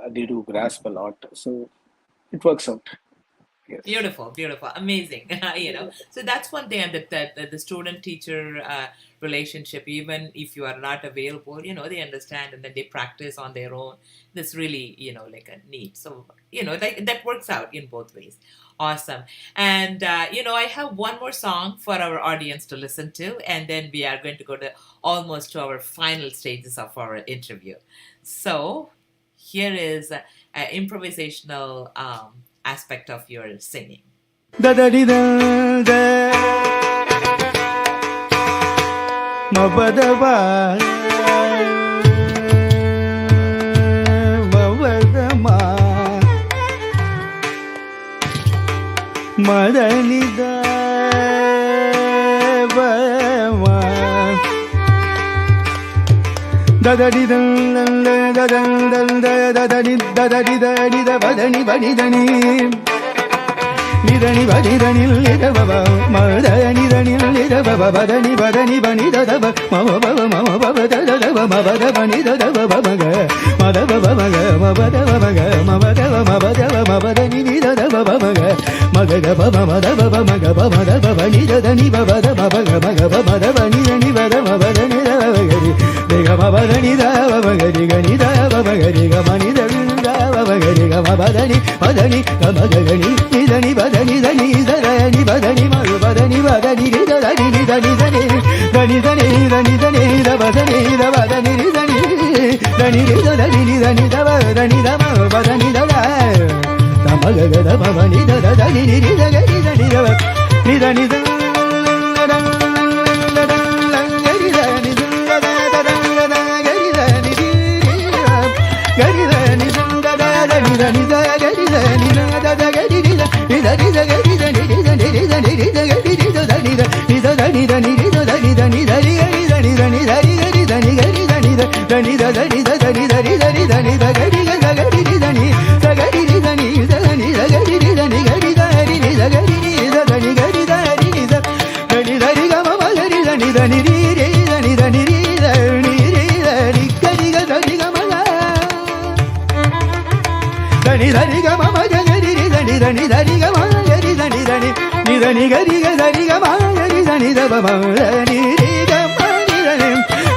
they do grasp a lot, so it works out. Yes. Beautiful, amazing. So that's one thing that the student-teacher relationship, even if you are not available, they understand and then they practice on their own. That's really, like a need. So, that works out in both ways. Awesome. And, I have one more song for our audience to listen to, and then we are going to go almost to our final stages of our interview. So here is an improvisational aspect of your singing. Da da di da da ma ba da ba ba da ma ma da ni da ba ma da da di da da da da da di da ba da ni da ni Nidani bani dani lida baba madani dani lida baba badani badani bani da da mama baba da da mama bada bani da da baba maga mada baba maga mama da baba maga mama da mama da ni da da baba maga maga da baba mada baba maga baba da baba ni da ni baba da baba maga baba da bani ni baba baba da ni da baba gari dega baba da ni da baba gari gani da baba gari ga mani da baba gari ga baba da ni badani baba gani ni da ni badani dani dani badani ma badani badani dani dani dani dani dani dani dani da badani da badani dani dani dani dani da badani da badani da da ma ga da badani da dani ni da gani dani da ni dani da ni da ni ri ri da ni da ni ri da ni ri da ri ga ri ga da ri ga ma ga da ni ga ma ma ga ri ri da ni da ri ga ma ga ri da ni ga ri ga da ri ga ma ga ri da ni da ba ma da ni ri ga ma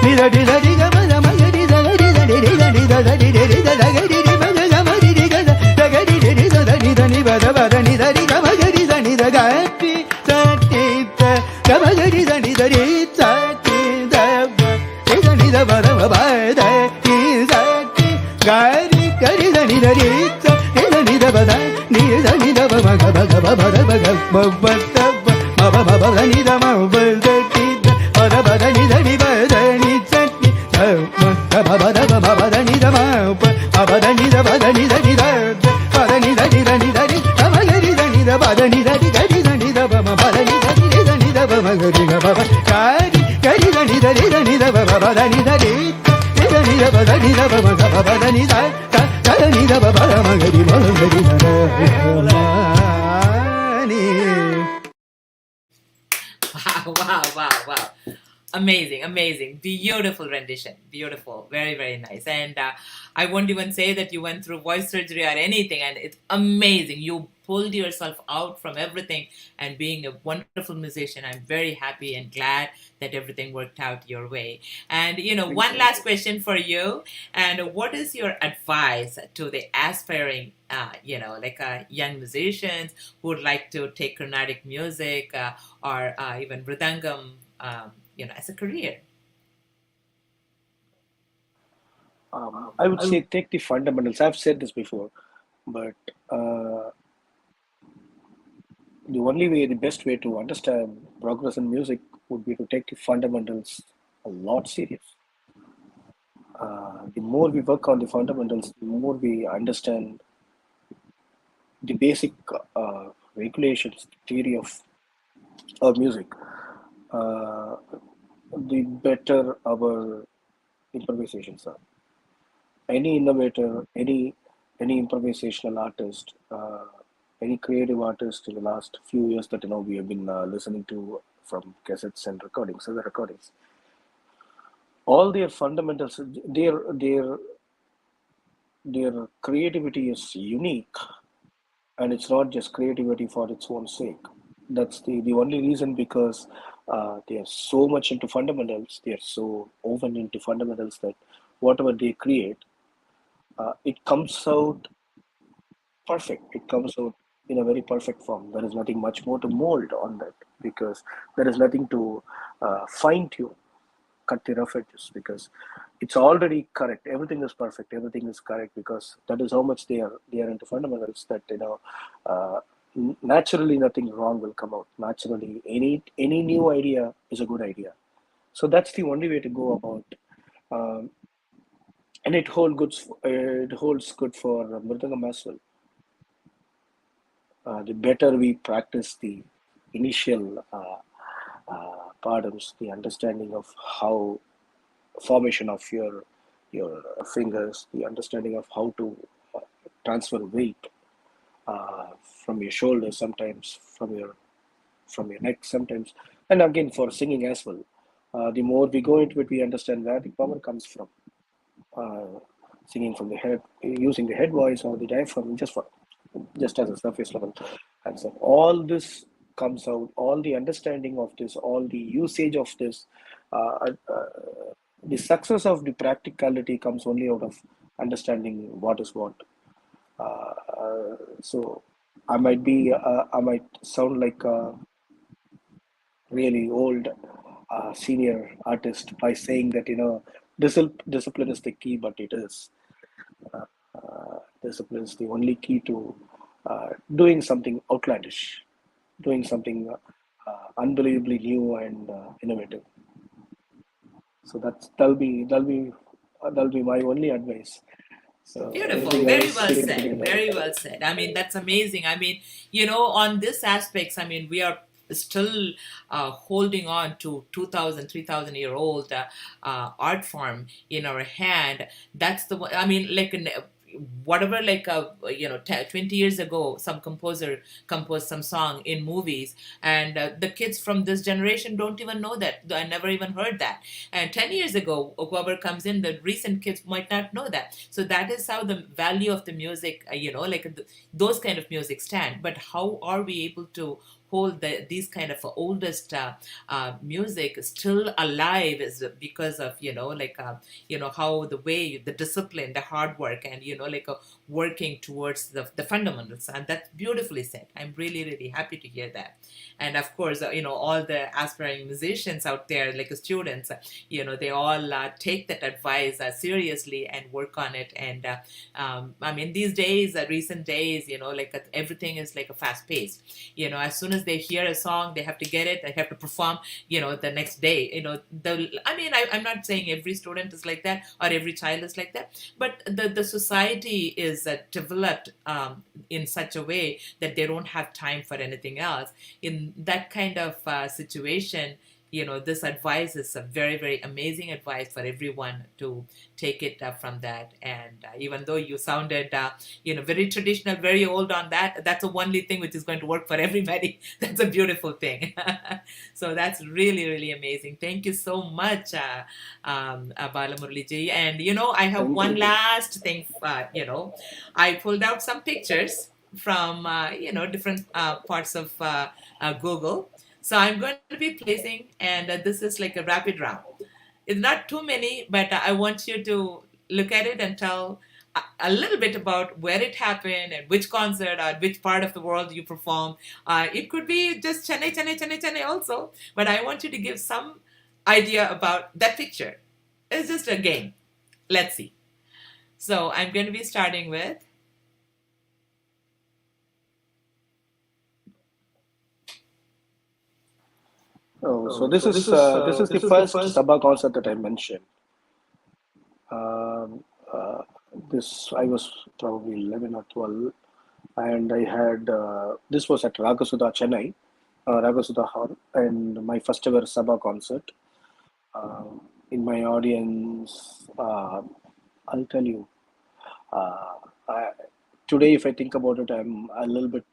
ni da ni da ri ga ma da ma ga ri da ri da ri da ni da ri da da ga ri ma ga ma ri ga da ga ri da da ni da ni ba da ni da ri ga ma ga ri da ni da ga ti ta ti ta ga ma ga ri da ni da ri ta ti da ba ri da ni da ba da ba da ti da ti ga ri da ni da ri ta ri da ni da ba da ni da ba ma ga ba da ba da ba ga ba ba da ba ma ba da ni da ma ba da ti da ba da ni da ni ba da ni ta ti da ba da ba da ni da ma ba da ni da ba da ni da ni da ba da ni da ni da ni da ni ma ga ri da ni da ba da ni da ni da ni da ni da ba ma ba da ni da ni da ba ma ga ri ga ba ba ga ri da ni da ba ba da ni da ri da ni da ba da ni da ba ma ga ba da ni da da ni da ba ba ma ga ri ma ga ri da ni. Wow. Amazing. Beautiful rendition. Beautiful. Very, very nice. And I won't even say that you went through voice surgery or anything. And it's amazing. You pulled yourself out from everything and being a wonderful musician. I'm very happy and glad that everything worked out your way. And, one last question for you. And what is your advice to the aspiring, young musicians who would like to take Carnatic music or even Mridangam, as a career? I would say take the fundamentals. I've said this before, but the best way to understand progress in music would be to take the fundamentals a lot serious. The more we work on the fundamentals, the more we understand the basic regulations, theory of music, the better our improvisations are. Any innovator, any improvisational artist, any creative artist in the last few years that we have been listening to from cassettes and recordings, other recordings, all their fundamentals, their creativity is unique, and it's not just creativity for its own sake. That's the only reason, because they are so much into fundamentals, they are so woven into fundamentals that whatever they create, it comes out perfect. It comes out in a very perfect form. There is nothing much more to mold on that, because there is nothing to fine tune, cut the rough edges, because it's already correct. Everything is perfect. Everything is correct, because that is how much they are into fundamentals, that naturally nothing wrong will come out. Naturally, any new idea is a good idea. So that's the only way to go about, and it holds good for Mridangam as well. The better we practice the initial patterns, the understanding of how formation of your fingers, the understanding of how to transfer weight from your shoulders, sometimes from your neck, sometimes, and again for singing as well. The more we go into it, we understand where the power comes from. Singing from the head, using the head voice or the diaphragm, just as a surface level. And so all this comes out, all the understanding of this, all the usage of this, the success of the practicality comes only out of understanding what is what. So I might sound like a really old senior artist by saying that discipline is the key, but it is. Discipline is the only key to doing something outlandish, doing something unbelievably new and innovative. So that'll be my only advice. So beautiful, very well said. I mean, that's amazing. I mean, on this aspects, I mean, we are still holding on to 2,000, 3,000 year old art form in our hand. That's the one. I mean, like whatever, like 20 years ago some composer composed some song in movies, and the kids from this generation don't even know that. I never even heard that. And 10 years ago, whoever comes in, the recent kids might not know that. So that is how the value of the music, those kind of music stand. But how are we able to hold these kind of oldest music still alive? Is because of how the way, the discipline, the hard work, and working towards the fundamentals. And that's beautifully said. I'm really, really happy to hear that. And of course, all the aspiring musicians out there, like students, they all take that advice seriously and work on it. And I mean, these days, recent days, everything is like a fast pace. As soon as they hear a song, they have to get it, they have to perform, the next day. I'm not saying every student is like that or every child is like that, but the society is developed in such a way that they don't have time for anything else. In that kind of situation, this advice is a very, very amazing advice for everyone to take it from that. And even though you sounded, very traditional, very old on that, that's the only thing which is going to work for everybody. That's a beautiful thing. So that's really, really amazing. Thank you so much, Balamuraliji. And, I have one last thing, I pulled out some pictures from, different parts of Google. So I'm going to be placing, and this is like a rapid round. It's not too many, but I want you to look at it and tell a little bit about where it happened and which concert or which part of the world you performed. It could be just Chennai also, but I want you to give some idea about that picture. It's just a game. Let's see. So I'm going to be starting with So this is the first Sabha concert that I mentioned. This I was probably 11 or 12, and I had this was at Ragasudha Chennai, Ragasudha Hall, and my first ever Sabha concert. In my audience, I'll tell you. Today, if I think about it, I'm a little bit.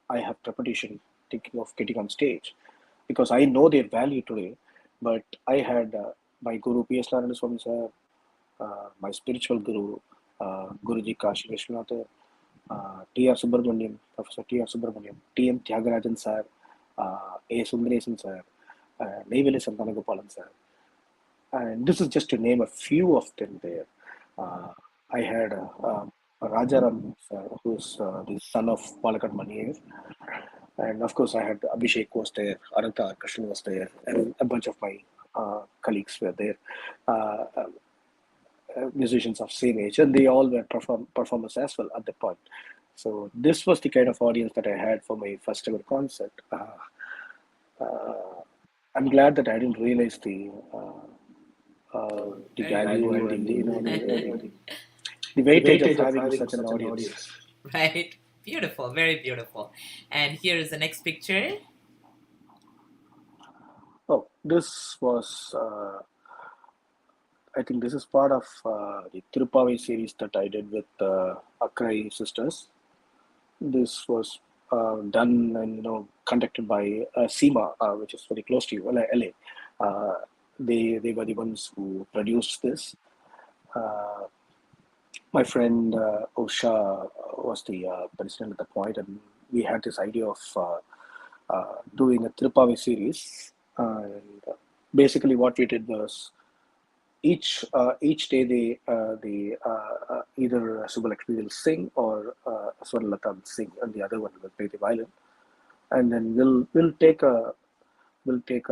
I have trepidation thinking of getting on stage, because I know their value today. But I had my Guru P.S. Narayana Swami sir, my spiritual Guru, Guruji Kashi Vishwanath, T.R. Subramaniam, Professor T.R. Subramaniam, T.M. Tyagarajan sir, A. Sundaresan sir, Neyveli Santanagopalan sir. And this is just to name a few of them there. I had Rajaram sir, who's the son of Palakkad Maniyer. And of course, I had Abhishek was there, Ananta Krishna was there, and a bunch of my colleagues were there, musicians of same age, and they all were performers as well at that point. So this was the kind of audience that I had for my first ever concert. I'm glad that I didn't realize the value and the weightage of having such an audience. Right. Beautiful, very beautiful. And here is the next picture. Oh, this was, I think this is part of the Tirupavai series that I did with Akrai sisters. This was done and conducted by SEMA, which is very close to you, LA. They were the ones who produced this. My friend Osha was the president at that point, and we had this idea of doing a Tirupavai series. And basically, what we did was each day they either Subbalakshmi will sing or Swarnalata will sing, and the other one will play the violin. And then we'll take a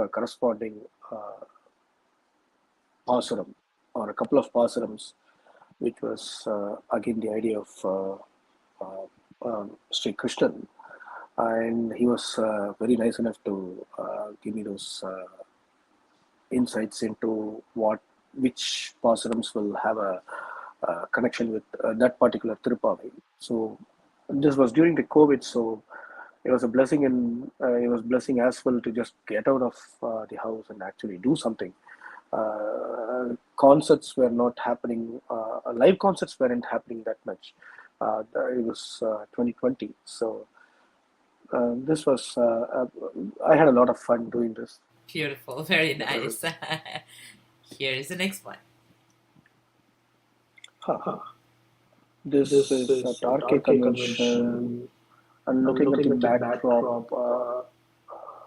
corresponding pasuram or a couple of pasurams, which was again the idea of Sri Krishnan, and he was very nice enough to give me those insights into which pasurams will have a connection with that particular Tirupavai. So this was during the COVID, so it was a blessing, and it was blessing as well to just get out of the house and actually do something. concerts were not happening. Live concerts weren't happening that much. It was 2020, so this was. I had a lot of fun doing this. Beautiful, very nice. Here is the next one. This is a Tarke convention. And looking at the backdrop,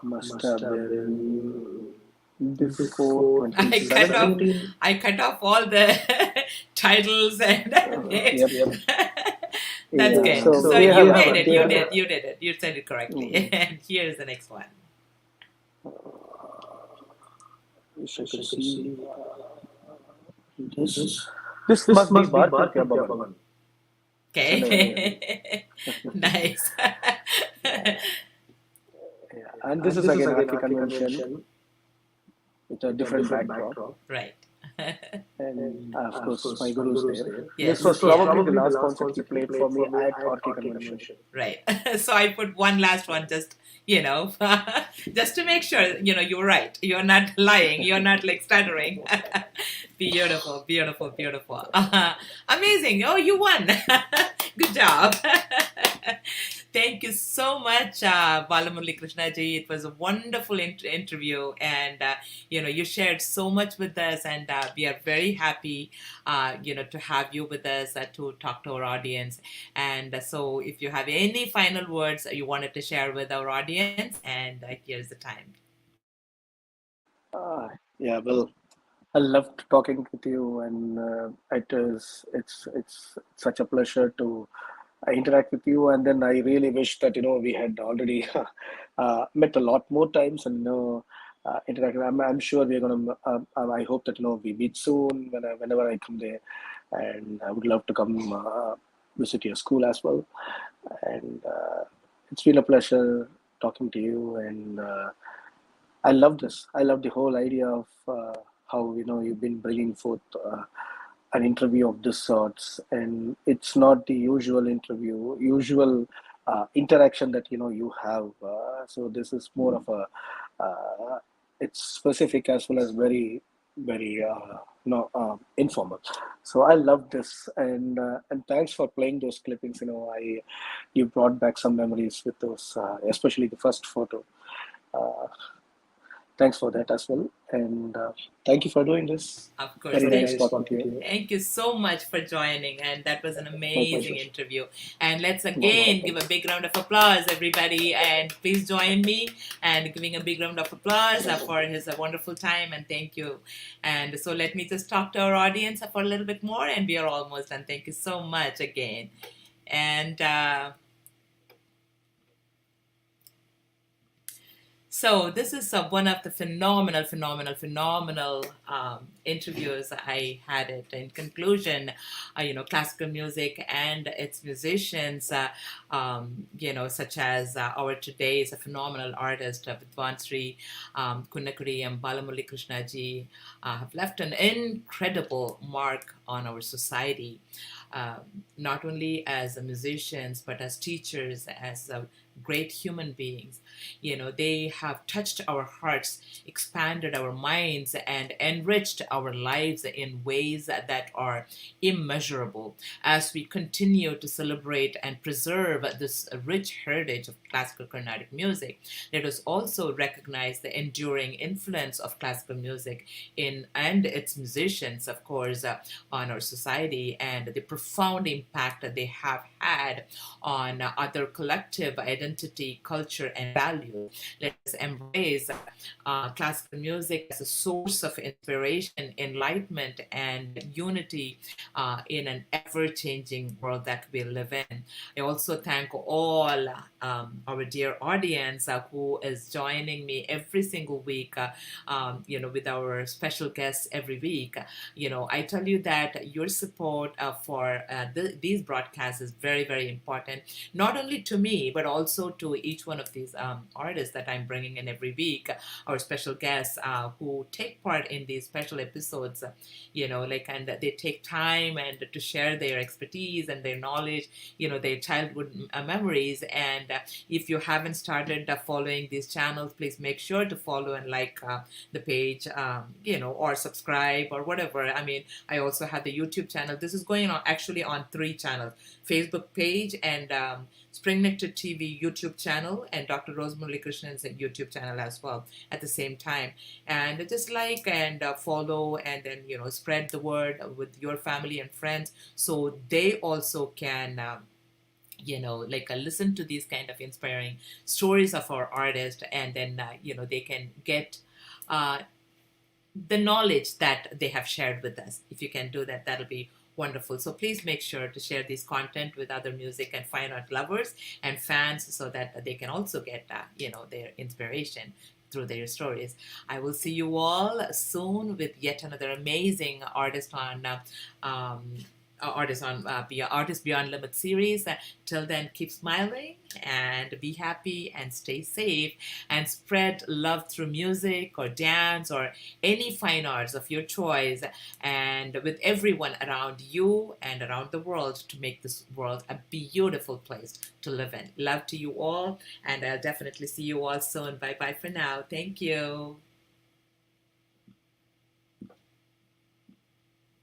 must have been before 2017. I cut off all the titles and names. Yep. That's Yeah, good. so So we you have made it. we You have- did. You did it. You said it correctly. And here is the next one. Wish I could see this. This must be Bharti Kya Bhavan. Okay. Nice. Yeah. And this is again Tarke convention with a different backdrop. Right. And of course, my guru is there. Yes. This was probably the last concert he played for me at Tarke convention. Right. So I put one last one just, just to make sure, you were right. You're not lying. You're not like stuttering. Beautiful, beautiful, beautiful. Amazing. Oh, you won. Good job. Thank you so much, Balamuralikrishna ji. It was a wonderful interview, and you shared so much with us, and we are very happy, to have you with us to talk to our audience. And so, if you have any final words you wanted to share with our audience, and here's the time. Yeah, well, I loved talking with you, and it's such a pleasure to interact with you. And then I really wish that we had already met a lot more times and interacted. I'm sure we're gonna. I hope that we meet soon whenever I come there, and I would love to come visit your school as well. And it's been a pleasure talking to you, and I love this. I love the whole idea of how you've been bringing forth an interview of this sorts, and it's not the usual interaction that you have. So this is more of a it's specific as well as very very informal. So I love this, and thanks for playing those clippings. You brought back some memories with those, especially the first photo. Thanks for that as well, and thank you for doing this. Of course. Very nice talking to you. Thank you so much for joining, and that was an amazing interview. And let's again give a big round of applause, everybody, and please join me and giving a big round of applause for his wonderful time, and thank you. And so let me just talk to our audience for a little bit more, and we are almost done. Thank you so much again. And so this is one of the phenomenal interviews I had it. In conclusion, classical music and its musicians, such as our today's phenomenal artist, Vidwan Sri, Kunnakudi M, Balamuralikrishna ji, have left an incredible mark on our society, not only as musicians, but as teachers, as great human beings. They have touched our hearts, expanded our minds, and enriched our lives in ways that are immeasurable. As we continue to celebrate and preserve this rich heritage of classical Carnatic music, let us also recognize the enduring influence of classical music and its musicians, of course, on our society, and the profound impact that they have had on other collective identity, culture, and value. Let us embrace classical music as a source of inspiration, enlightenment, and unity in an ever-changing world that we live in. I also thank all our dear audience who is joining me every single week, with our special guests every week. I tell you that your support for these broadcasts is very, very important, not only to me, but also also to each one of these artists that I'm bringing in every week, our special guests who take part in these special episodes, and they take time and to share their expertise and their knowledge, their childhood memories. And if you haven't started following these channels, please make sure to follow and like the page, or subscribe or whatever. I mean, I also have the YouTube channel. This is going on actually on 3 channels: Facebook page and Spring Nectar TV YouTube channel, and Dr. Rose Muralikrishna's YouTube channel as well at the same time. And just like and follow, and then spread the word with your family and friends, so they also can listen to these kind of inspiring stories of our artists, and then they can get the knowledge that they have shared with us. If you can do that, that'll be wonderful. So please make sure to share this content with other music and fine art lovers and fans, so that they can also get their inspiration through their stories. I will see you all soon with yet another amazing artist on Artist Beyond Limit series. Till then, keep smiling and be happy and stay safe, and spread love through music or dance or any fine arts of your choice, and with everyone around you and around the world, to make this world a beautiful place to live in. Love to you all, and I'll definitely see you all soon. Bye bye for now. Thank you.